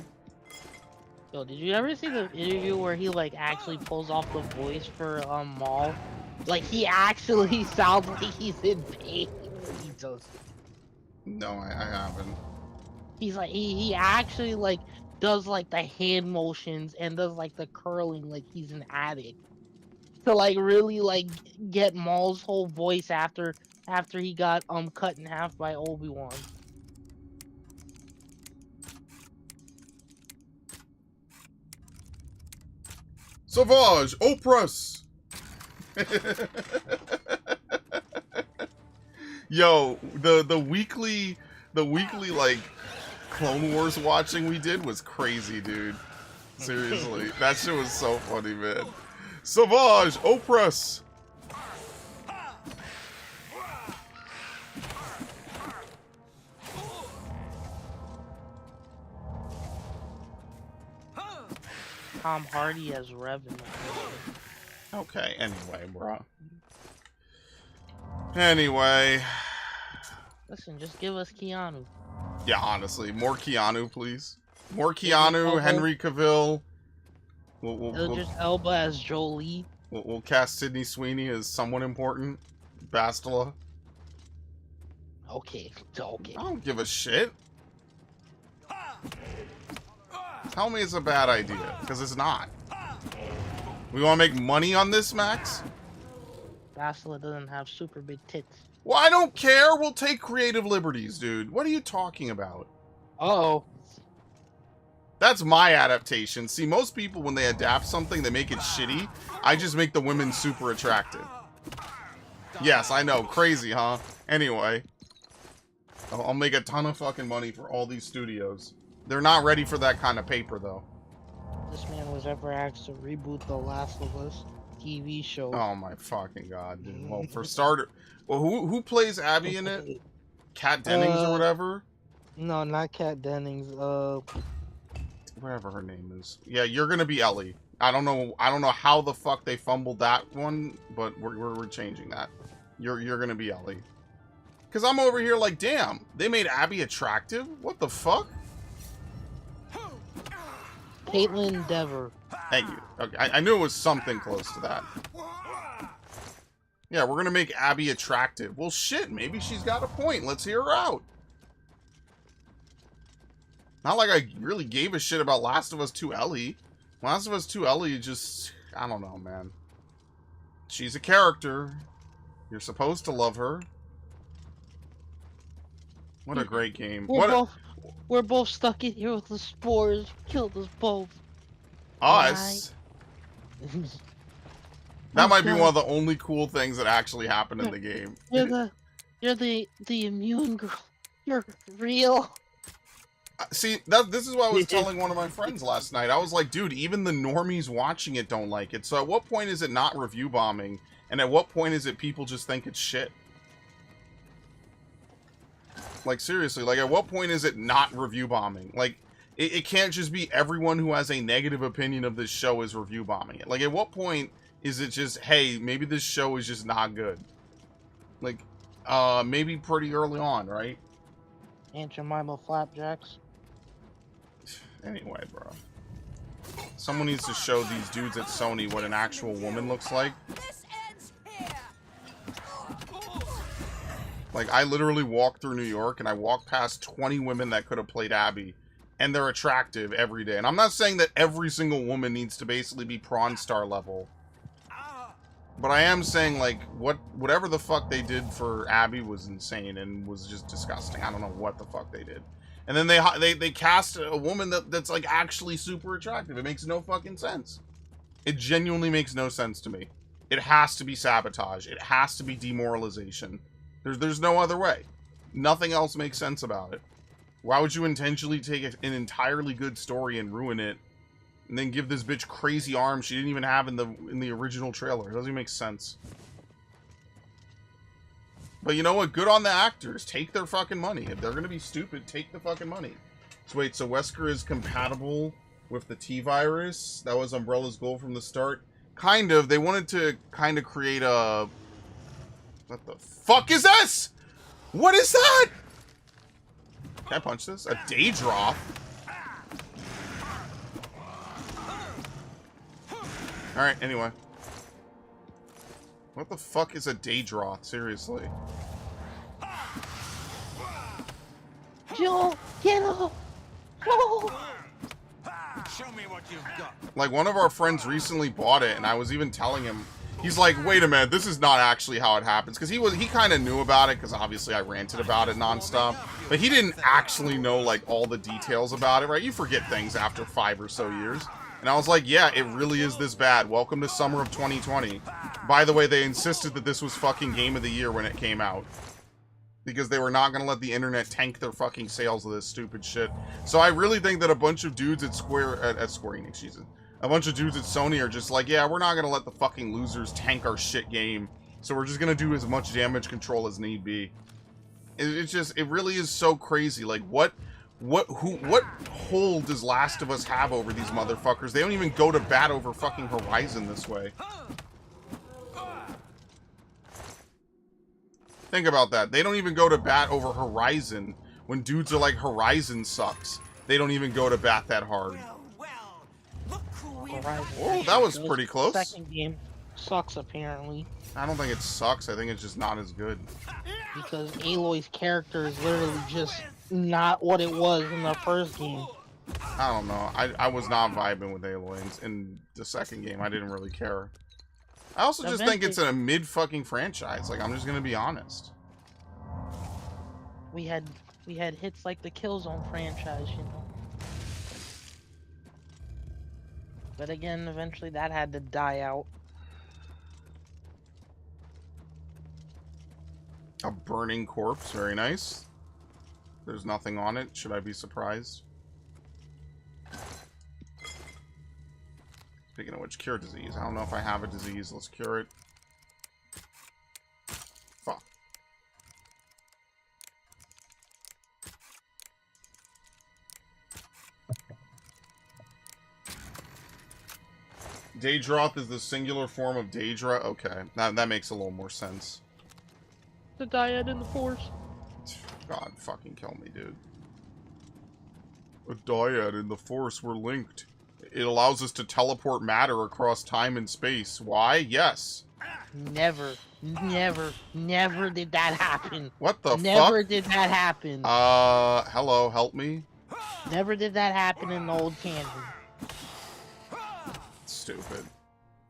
Yo, did you ever see the interview where he like actually pulls off the voice for Maul? Like he actually sounds like he's in pain. He does. No, I haven't. He's like he actually like does like the hand motions and does like the curling like he's an addict. To like really like get Maul's whole voice after he got cut in half by Obi-Wan. Sauvage, Opress. Yo, the weekly like Clone Wars watching we did was crazy, dude. Seriously, that shit was so funny, man. Sauvage, Opress. Tom Hardy as Revan. Okay, anyway, bro. Anyway. Listen, just give us Keanu. Yeah, honestly, more Keanu, please. More Keanu, Henry Cavill. Idris Elba as Jolie. We'll cast Sydney Sweeney as someone important. Bastila. Okay. I don't give a shit. Tell me it's a bad idea, because it's not. We want to make money on this, Max? Bastila doesn't have super big tits. Well, I don't care. We'll take creative liberties, dude. What are you talking about? Uh-oh. That's my adaptation. See, most people, when they adapt something, they make it shitty. I just make the women super attractive. Yes, I know. Crazy, huh? Anyway. I'll make a ton of fucking money for all these studios. They're not ready for that kind of paper, though. This man was ever asked to reboot The Last of Us TV show. Oh my fucking god, dude. Well, for starter... Well, who plays Abby in it? Kat Dennings or whatever? No, not Kat Dennings. Whatever her name is. Yeah, you're gonna be Ellie. I don't know how the fuck they fumbled that one, but we're changing that. You're gonna be Ellie. Cause I'm over here like, damn, they made Abby attractive? What the fuck? Caitlin Dever. Thank you. Okay, I knew it was something close to that. Yeah, we're gonna make Abby attractive. Well, shit, maybe she's got a point. Let's hear her out. Not like I really gave a shit about Last of Us 2 Ellie. Last of Us 2 Ellie just... I don't know, man. She's a character. You're supposed to love her. What a great game. We're both stuck in here with the spores. Killed us both. Us? That might be one of the only cool things that actually happened in the game. You're the immune girl. You're real. See, this is what I was telling one of my friends last night. I was like, dude, even the normies watching it don't like it. So at what point is it not review bombing? And at what point is it people just think it's shit? Like, seriously, like, at what point is it not review bombing? Like, it can't just be everyone who has a negative opinion of this show is review bombing it. Like, at what point is it just, hey, maybe this show is just not good? Like, Maybe pretty early on, right? Aunt Jemima Flapjacks. Anyway, bro. Someone needs to show these dudes at Sony what an actual woman looks like. This ends here. Like, I literally walked through New York, and I walked past 20 women that could have played Abby. And they're attractive every day. And I'm not saying that every single woman needs to basically be Prawn Star level. But I am saying, like, whatever the fuck they did for Abby was insane and was just disgusting. I don't know what the fuck they did. And then they cast a woman that's, like, actually super attractive. It makes no fucking sense. It genuinely makes no sense to me. It has to be sabotage. It has to be demoralization. There's no other way. Nothing else makes sense about it. Why would you intentionally take an entirely good story and ruin it, and then give this bitch crazy arms she didn't even have in the original trailer? It doesn't even make sense. But you know what? Good on the actors. Take their fucking money. If they're gonna be stupid, take the fucking money. So wait, so Wesker is compatible with the T-Virus? That was Umbrella's goal from the start? Kind of. They wanted to kind of create a... What the fuck is this? What is that? Can I punch this? A Daedroth? Alright, anyway. What the fuck is a Daedroth? Seriously. Joel, get up! Joel! Show me what you've got. Like, one of our friends recently bought it, and I was even telling him, he's like, wait a minute, this is not actually how it happens. Because he kind of knew about it, because obviously I ranted about it nonstop. But he didn't actually know, like, all the details about it, right? You forget things after 5 or so years. And I was like, yeah, it really is this bad. Welcome to summer of 2020. By the way, they insisted that this was fucking Game of the Year when it came out. Because they were not going to let the internet tank their fucking sales of this stupid shit. So I really think that a bunch of dudes at Square Enix, Jesus. A bunch of dudes at Sony are just like, yeah, we're not going to let the fucking losers tank our shit game. So we're just going to do as much damage control as need be. It's just, it really is so crazy. Like, what hold does Last of Us have over these motherfuckers? They don't even go to bat over fucking Horizon this way. Think about that. They don't even go to bat over Horizon when dudes are like, Horizon sucks. They don't even go to bat that hard. Oh, that was pretty close. Second game sucks, apparently. I don't think it sucks. I think it's just not as good. Because Aloy's character is literally just not what it was in the first game. I don't know. I was not vibing with Aloy in the second game. I didn't really care. I also just think it's a mid-fucking franchise. Like, I'm just gonna be honest. We had hits like the Killzone franchise, you know. But again, eventually that had to die out. A burning corpse, very nice. There's nothing on it. Should I be surprised? Speaking of which, cure disease. I don't know if I have a disease. Let's cure it. Fuck. Daedroth is the singular form of Daedra? Okay. That makes a little more sense. The dyad in the Force. God, fucking kill me, dude. A dyad in the Force, we're linked. It allows us to teleport matter across time and space. Why? Yes. Never did that happen. What the fuck? Never did that happen. Hello, help me? Never did that happen in the old canon. Stupid.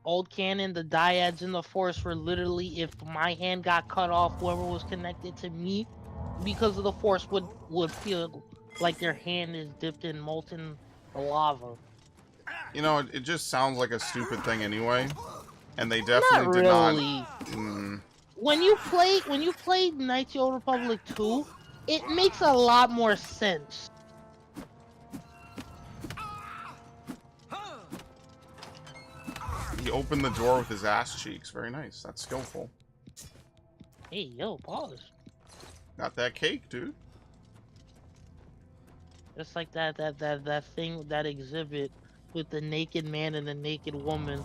Old canon, the dyads in the Force were literally, if my hand got cut off, whoever was connected to me, because of the Force, would feel like their hand is dipped in molten lava. You know, it just sounds like a stupid thing anyway, and they definitely did not. When you play Knights of the Old Republic 2, it makes a lot more sense. He opened the door with his ass cheeks. Very nice. That's skillful. Hey, yo, pause. Got that cake, dude. Just like that thing, that exhibit with the naked man and the naked woman.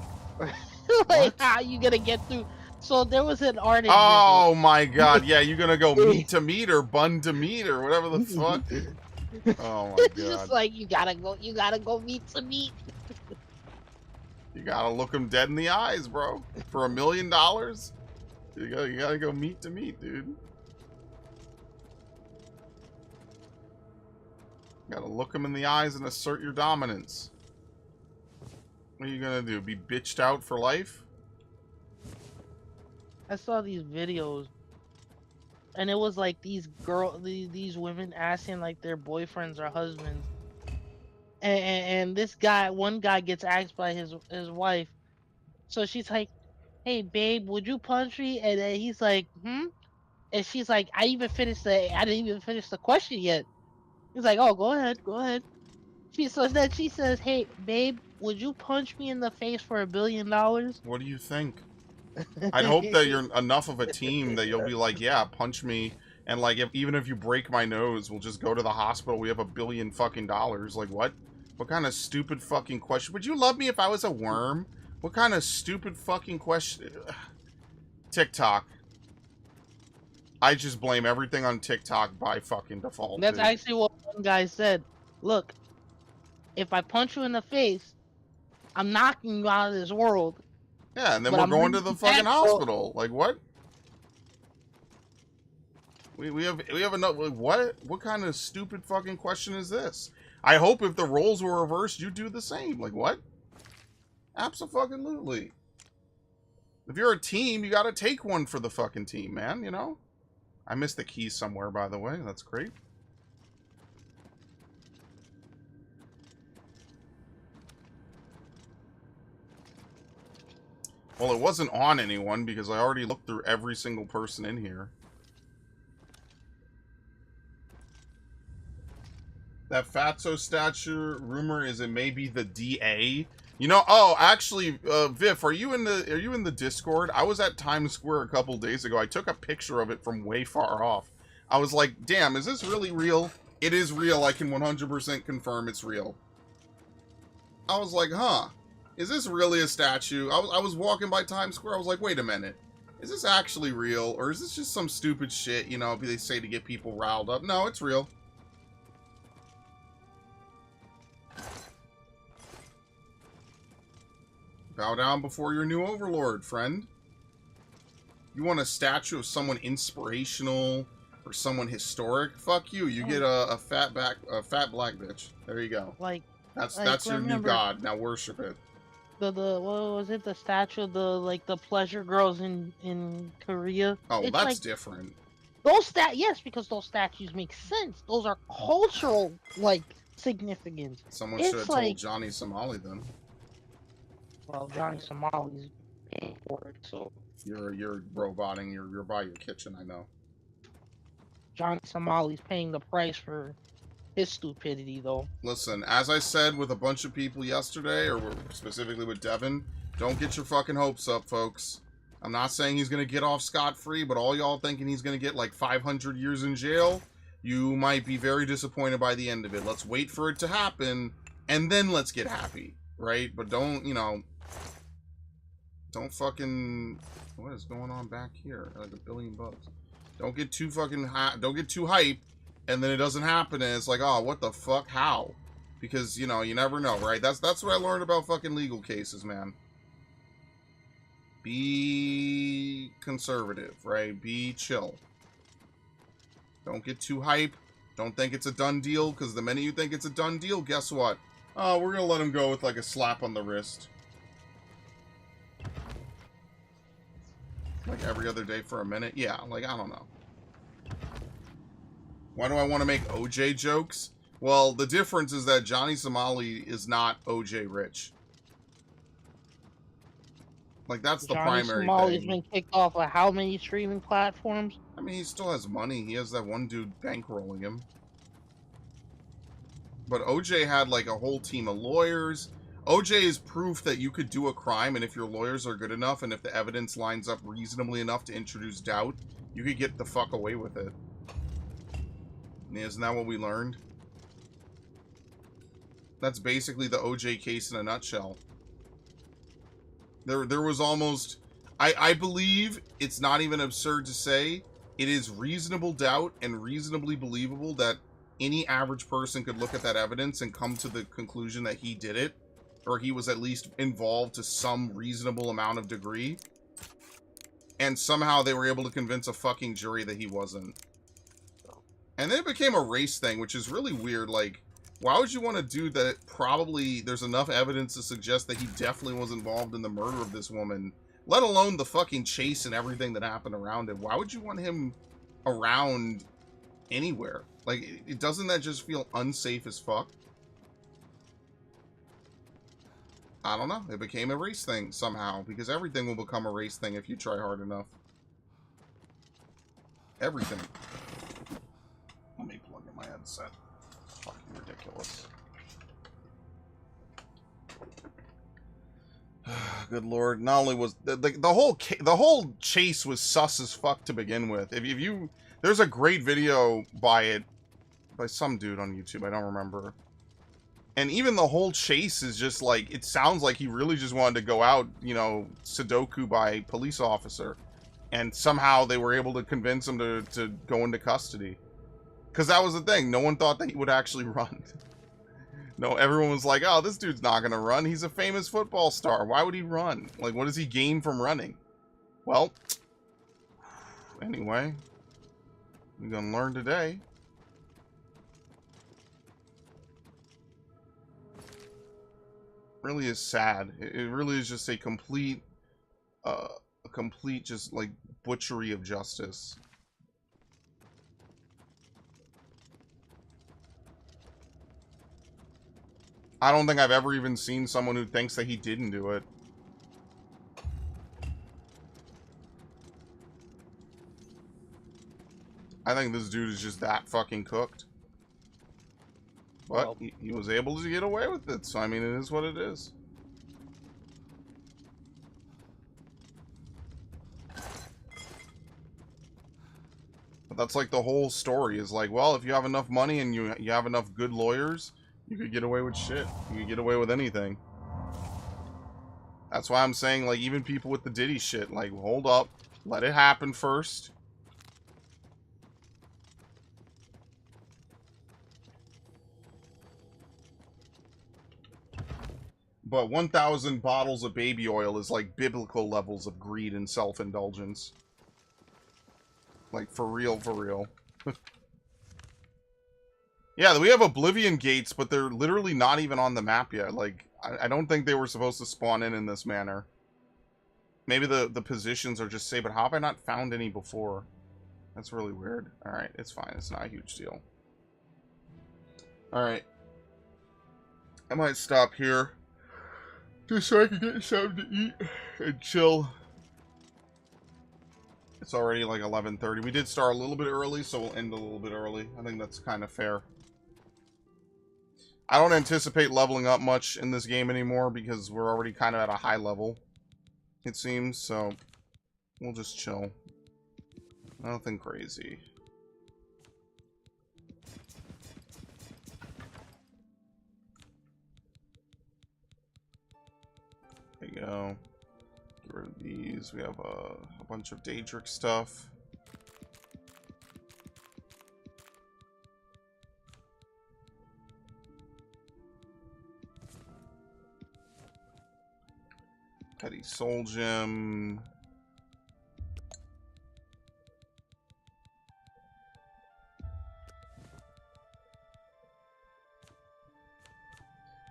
Like, how you gonna get through So there was an art exhibit. Oh my god, yeah, you gonna go meat to meat or bun to meat or whatever the fuck? Oh my It's god. just like you gotta go meet to meet. You gotta look him dead in the eyes, bro. For $1 million? You gotta go meat to meat, dude. You gotta look him in the eyes and assert your dominance. What are you gonna do? Be bitched out for life? I saw these videos, and it was like these these women asking like their boyfriends or husbands, and this guy, one guy gets asked by his wife, so she's like, "Hey babe, would you punch me?" And then he's like, "Hmm," and she's like, I didn't even finish the question yet." He's like, "Oh, go ahead, go ahead." Then she says, "Hey babe, would you punch me in the face for $1 billion?" What do you think? I'd hope that you're enough of a team that you'll be like, yeah, punch me, and like, even if you break my nose, we'll just go to the hospital. We have $1 billion fucking dollars. Like, what? What kind of stupid fucking question? Would you love me if I was a worm? What kind of stupid fucking question? TikTok. I just blame everything on TikTok by fucking default. That's dude. actually what one guy said. Look, if I punch you in the face, I'm knocking you out of this world. Yeah, and then But we're I'm going to bringing the you fucking back, so- hospital. Like, what? We have enough. Like, what kind of stupid fucking question is this? I hope if the roles were reversed, you do the same. Like, what? Abso-fucking-lutely. If you're a team, you gotta take one for the fucking team, man, you know? I missed the keys somewhere, by the way. That's great. Well, it wasn't on anyone because I already looked through every single person in here. That Fatso statue rumor is it may be the DA. You know, oh, actually, Viv, are you in the Discord? I was at Times Square a couple days ago. I took a picture of it from way far off. I was like, damn, is this really real? It is real. I can 100% confirm it's real. I was like, huh, is this really a statue? I was walking by Times Square. I was like, wait a minute. Is this actually real? Or is this just some stupid shit, you know, they say to get people riled up? No, it's real. Bow down before your new overlord, friend. You want a statue of someone inspirational or someone historic? Fuck you. You get a fat black bitch. There you go. That's your new god. Now worship it. The what was it? The statue of the pleasure girls in Korea. Oh, It's that's like, different. yes, because those statues make sense. Those are cultural significance. Someone It's should have like- told Johnny Somali then. Well, Johnny Somali's paying for it, so You're roboting. You're by your kitchen. I know. Johnny Somali's paying the price for his stupidity, though. Listen, as I said with a bunch of people yesterday, or specifically with Devin, don't get your fucking hopes up, folks. I'm not saying he's going to get off scot-free, but all y'all thinking he's going to get like 500 years in jail, you might be very disappointed by the end of it. Let's wait for it to happen, and then let's get happy, right? But don't, you know, don't fucking... What is going on back here? Like $1 billion bucks. Don't get too fucking don't get too hype, and then it doesn't happen, and it's like, oh, what the fuck? How? Because, you know, you never know, right? That's what I learned about fucking legal cases, man. Be conservative, right? Be chill. Don't get too hype. Don't think it's a done deal, because the minute you think it's a done deal, guess what? Oh, we're gonna let him go with like a slap on the wrist. Like every other day for a minute? Yeah, like, I don't know. Why do I want to make OJ jokes? Well, the difference is that Johnny Somali is not OJ rich. Like, that's the primary Somali's thing. been kicked off of how many streaming platforms? I mean, he still has money. He has that one dude bankrolling him. But OJ had, like, a whole team of lawyers. OJ is proof that you could do a crime, and if your lawyers are good enough, and if the evidence lines up reasonably enough to introduce doubt, you could get the fuck away with it. Isn't that what we learned? That's basically the OJ case in a nutshell. There was almost... I believe it's not even absurd to say it is reasonable doubt and reasonably believable that any average person could look at that evidence and come to the conclusion that he did it, or he was at least involved to some reasonable amount of degree. And somehow they were able to convince a fucking jury that he wasn't. And then it became a race thing, which is really weird. Like, why would you want to do that? Probably there's enough evidence to suggest that he definitely was involved in the murder of this woman, let alone the fucking chase and everything that happened around it. Why would you want him around anywhere? Like, doesn't that just feel unsafe as fuck? I don't know. It became a race thing somehow, because everything will become a race thing if you try hard enough. Everything. Let me plug in my headset. Fucking ridiculous. Good lord. Not only was the whole chase was sus as fuck to begin with. If you there's a great video by some dude on YouTube, I don't remember. And even the whole chase is just like, it sounds like he really just wanted to go out, you know, Sudoku by police officer. And somehow they were able to convince him to go into custody. Because that was the thing. No one thought that he would actually run. No, everyone was like, oh, this dude's not going to run. He's a famous football star. Why would he run? Like, what does he gain from running? Well, anyway, we're going to learn today. Really is sad. It really is just a complete just like butchery of justice. I don't think I've ever even seen someone who thinks that he didn't do it. I think this dude is just that fucking cooked. But Well, he was able to get away with it, so I mean, it is what it is. But that's like the whole story is like, well, if you have enough money and you have enough good lawyers, you could get away with shit. You could get away with anything. That's why I'm saying, like, even people with the Diddy shit, like, hold up, let it happen first. But 1,000 bottles of baby oil is like biblical levels of greed and self-indulgence. Like, for real, for real. Yeah, we have Oblivion gates, but they're literally not even on the map yet. Like, I don't think they were supposed to spawn in this manner. Maybe the positions are just safe, but how have I not found any before? That's really weird. Alright, it's fine. It's not a huge deal. Alright. I might stop here. Just so I can get something to eat and chill. It's already like 11:30. We did start a little bit early, so we'll end a little bit early. I think that's kind of fair. I don't anticipate leveling up much in this game anymore because we're already kind of at a high level, it seems, so we'll just chill. Nothing crazy. There you go. Get rid of these. We have a bunch of Daedric stuff. Petty Soul Gem.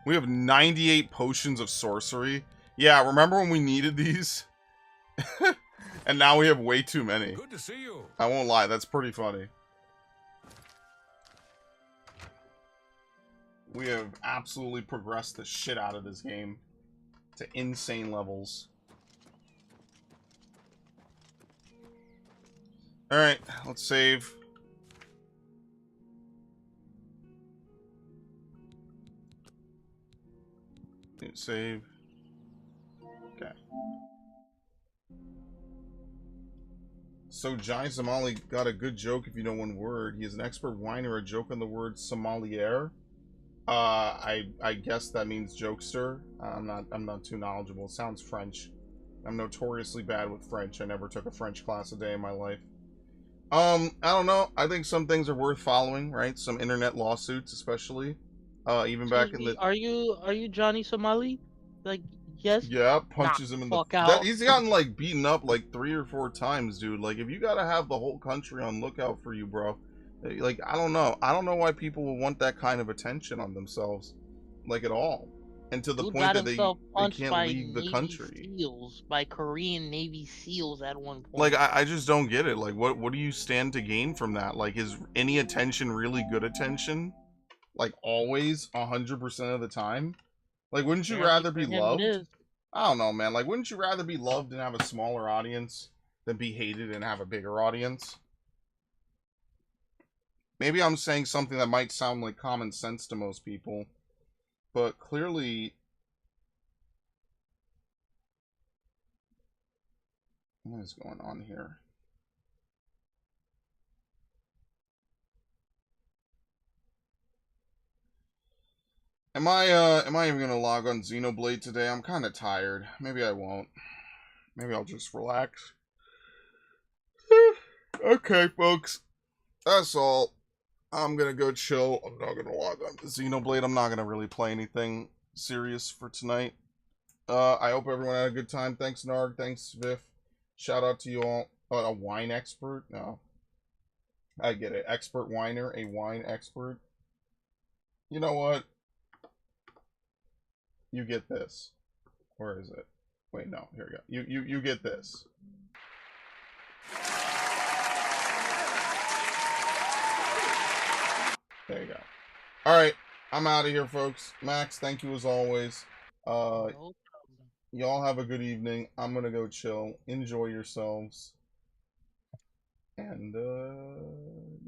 We have 98 potions of sorcery. Yeah, remember when we needed these? And now we have way too many. Good to see you. I won't lie, that's pretty funny. We have absolutely progressed the shit out of this game to insane levels. Alright, let's save. Save. Okay. So Jai Somali got a good joke if you know one word. He is an expert whiner, a joke on the word sommelier. I guess that means jokester. I'm not too knowledgeable. It sounds French. I'm notoriously bad with French. I never took a French class a day in my life. I don't know. I think some things are worth following, right? Some internet lawsuits, especially. Even back Excuse in me, the are you Johnny Somali? Like, yes? yeah, Knock punches him the in the fuck that out. he's gotten like beaten up like 3 or 4 times, dude. Like if you gotta have the whole country on lookout for you, bro. Like I don't know. I don't know why people would want that kind of attention on themselves, like at all, and to the Dude point got that they himself they punched can't by leave the Navy country. SEALs, by Korean Navy SEAls at one Like point. I just don't get it. Like what do you stand to gain from that? Like is any attention really good attention? Like always, 100% of the time? Like wouldn't you Apparently rather for be him it loved? is. I don't know, man. Like wouldn't you rather be loved and have a smaller audience than be hated and have a bigger audience? Maybe I'm saying something that might sound like common sense to most people, but clearly what is going on here? Am I even gonna log on Xenoblade today? I'm kinda tired. Maybe I won't. Maybe I'll just relax. Okay, folks. That's all. I'm gonna go chill. I'm not gonna log on to Xenoblade. I'm not gonna really play anything serious for tonight. I hope everyone had a good time. Thanks, Narg. Thanks, Viv. Shout out to you all. A wine expert? No. I get it. Expert whiner, a wine expert. You know what? You get this. Where is it? Wait, no. Here we go. You get this. There you go. Alright. I'm out of here, folks. Max, thank you as always. No problem. Y'all have a good evening. I'm gonna go chill. Enjoy yourselves. And, yeah.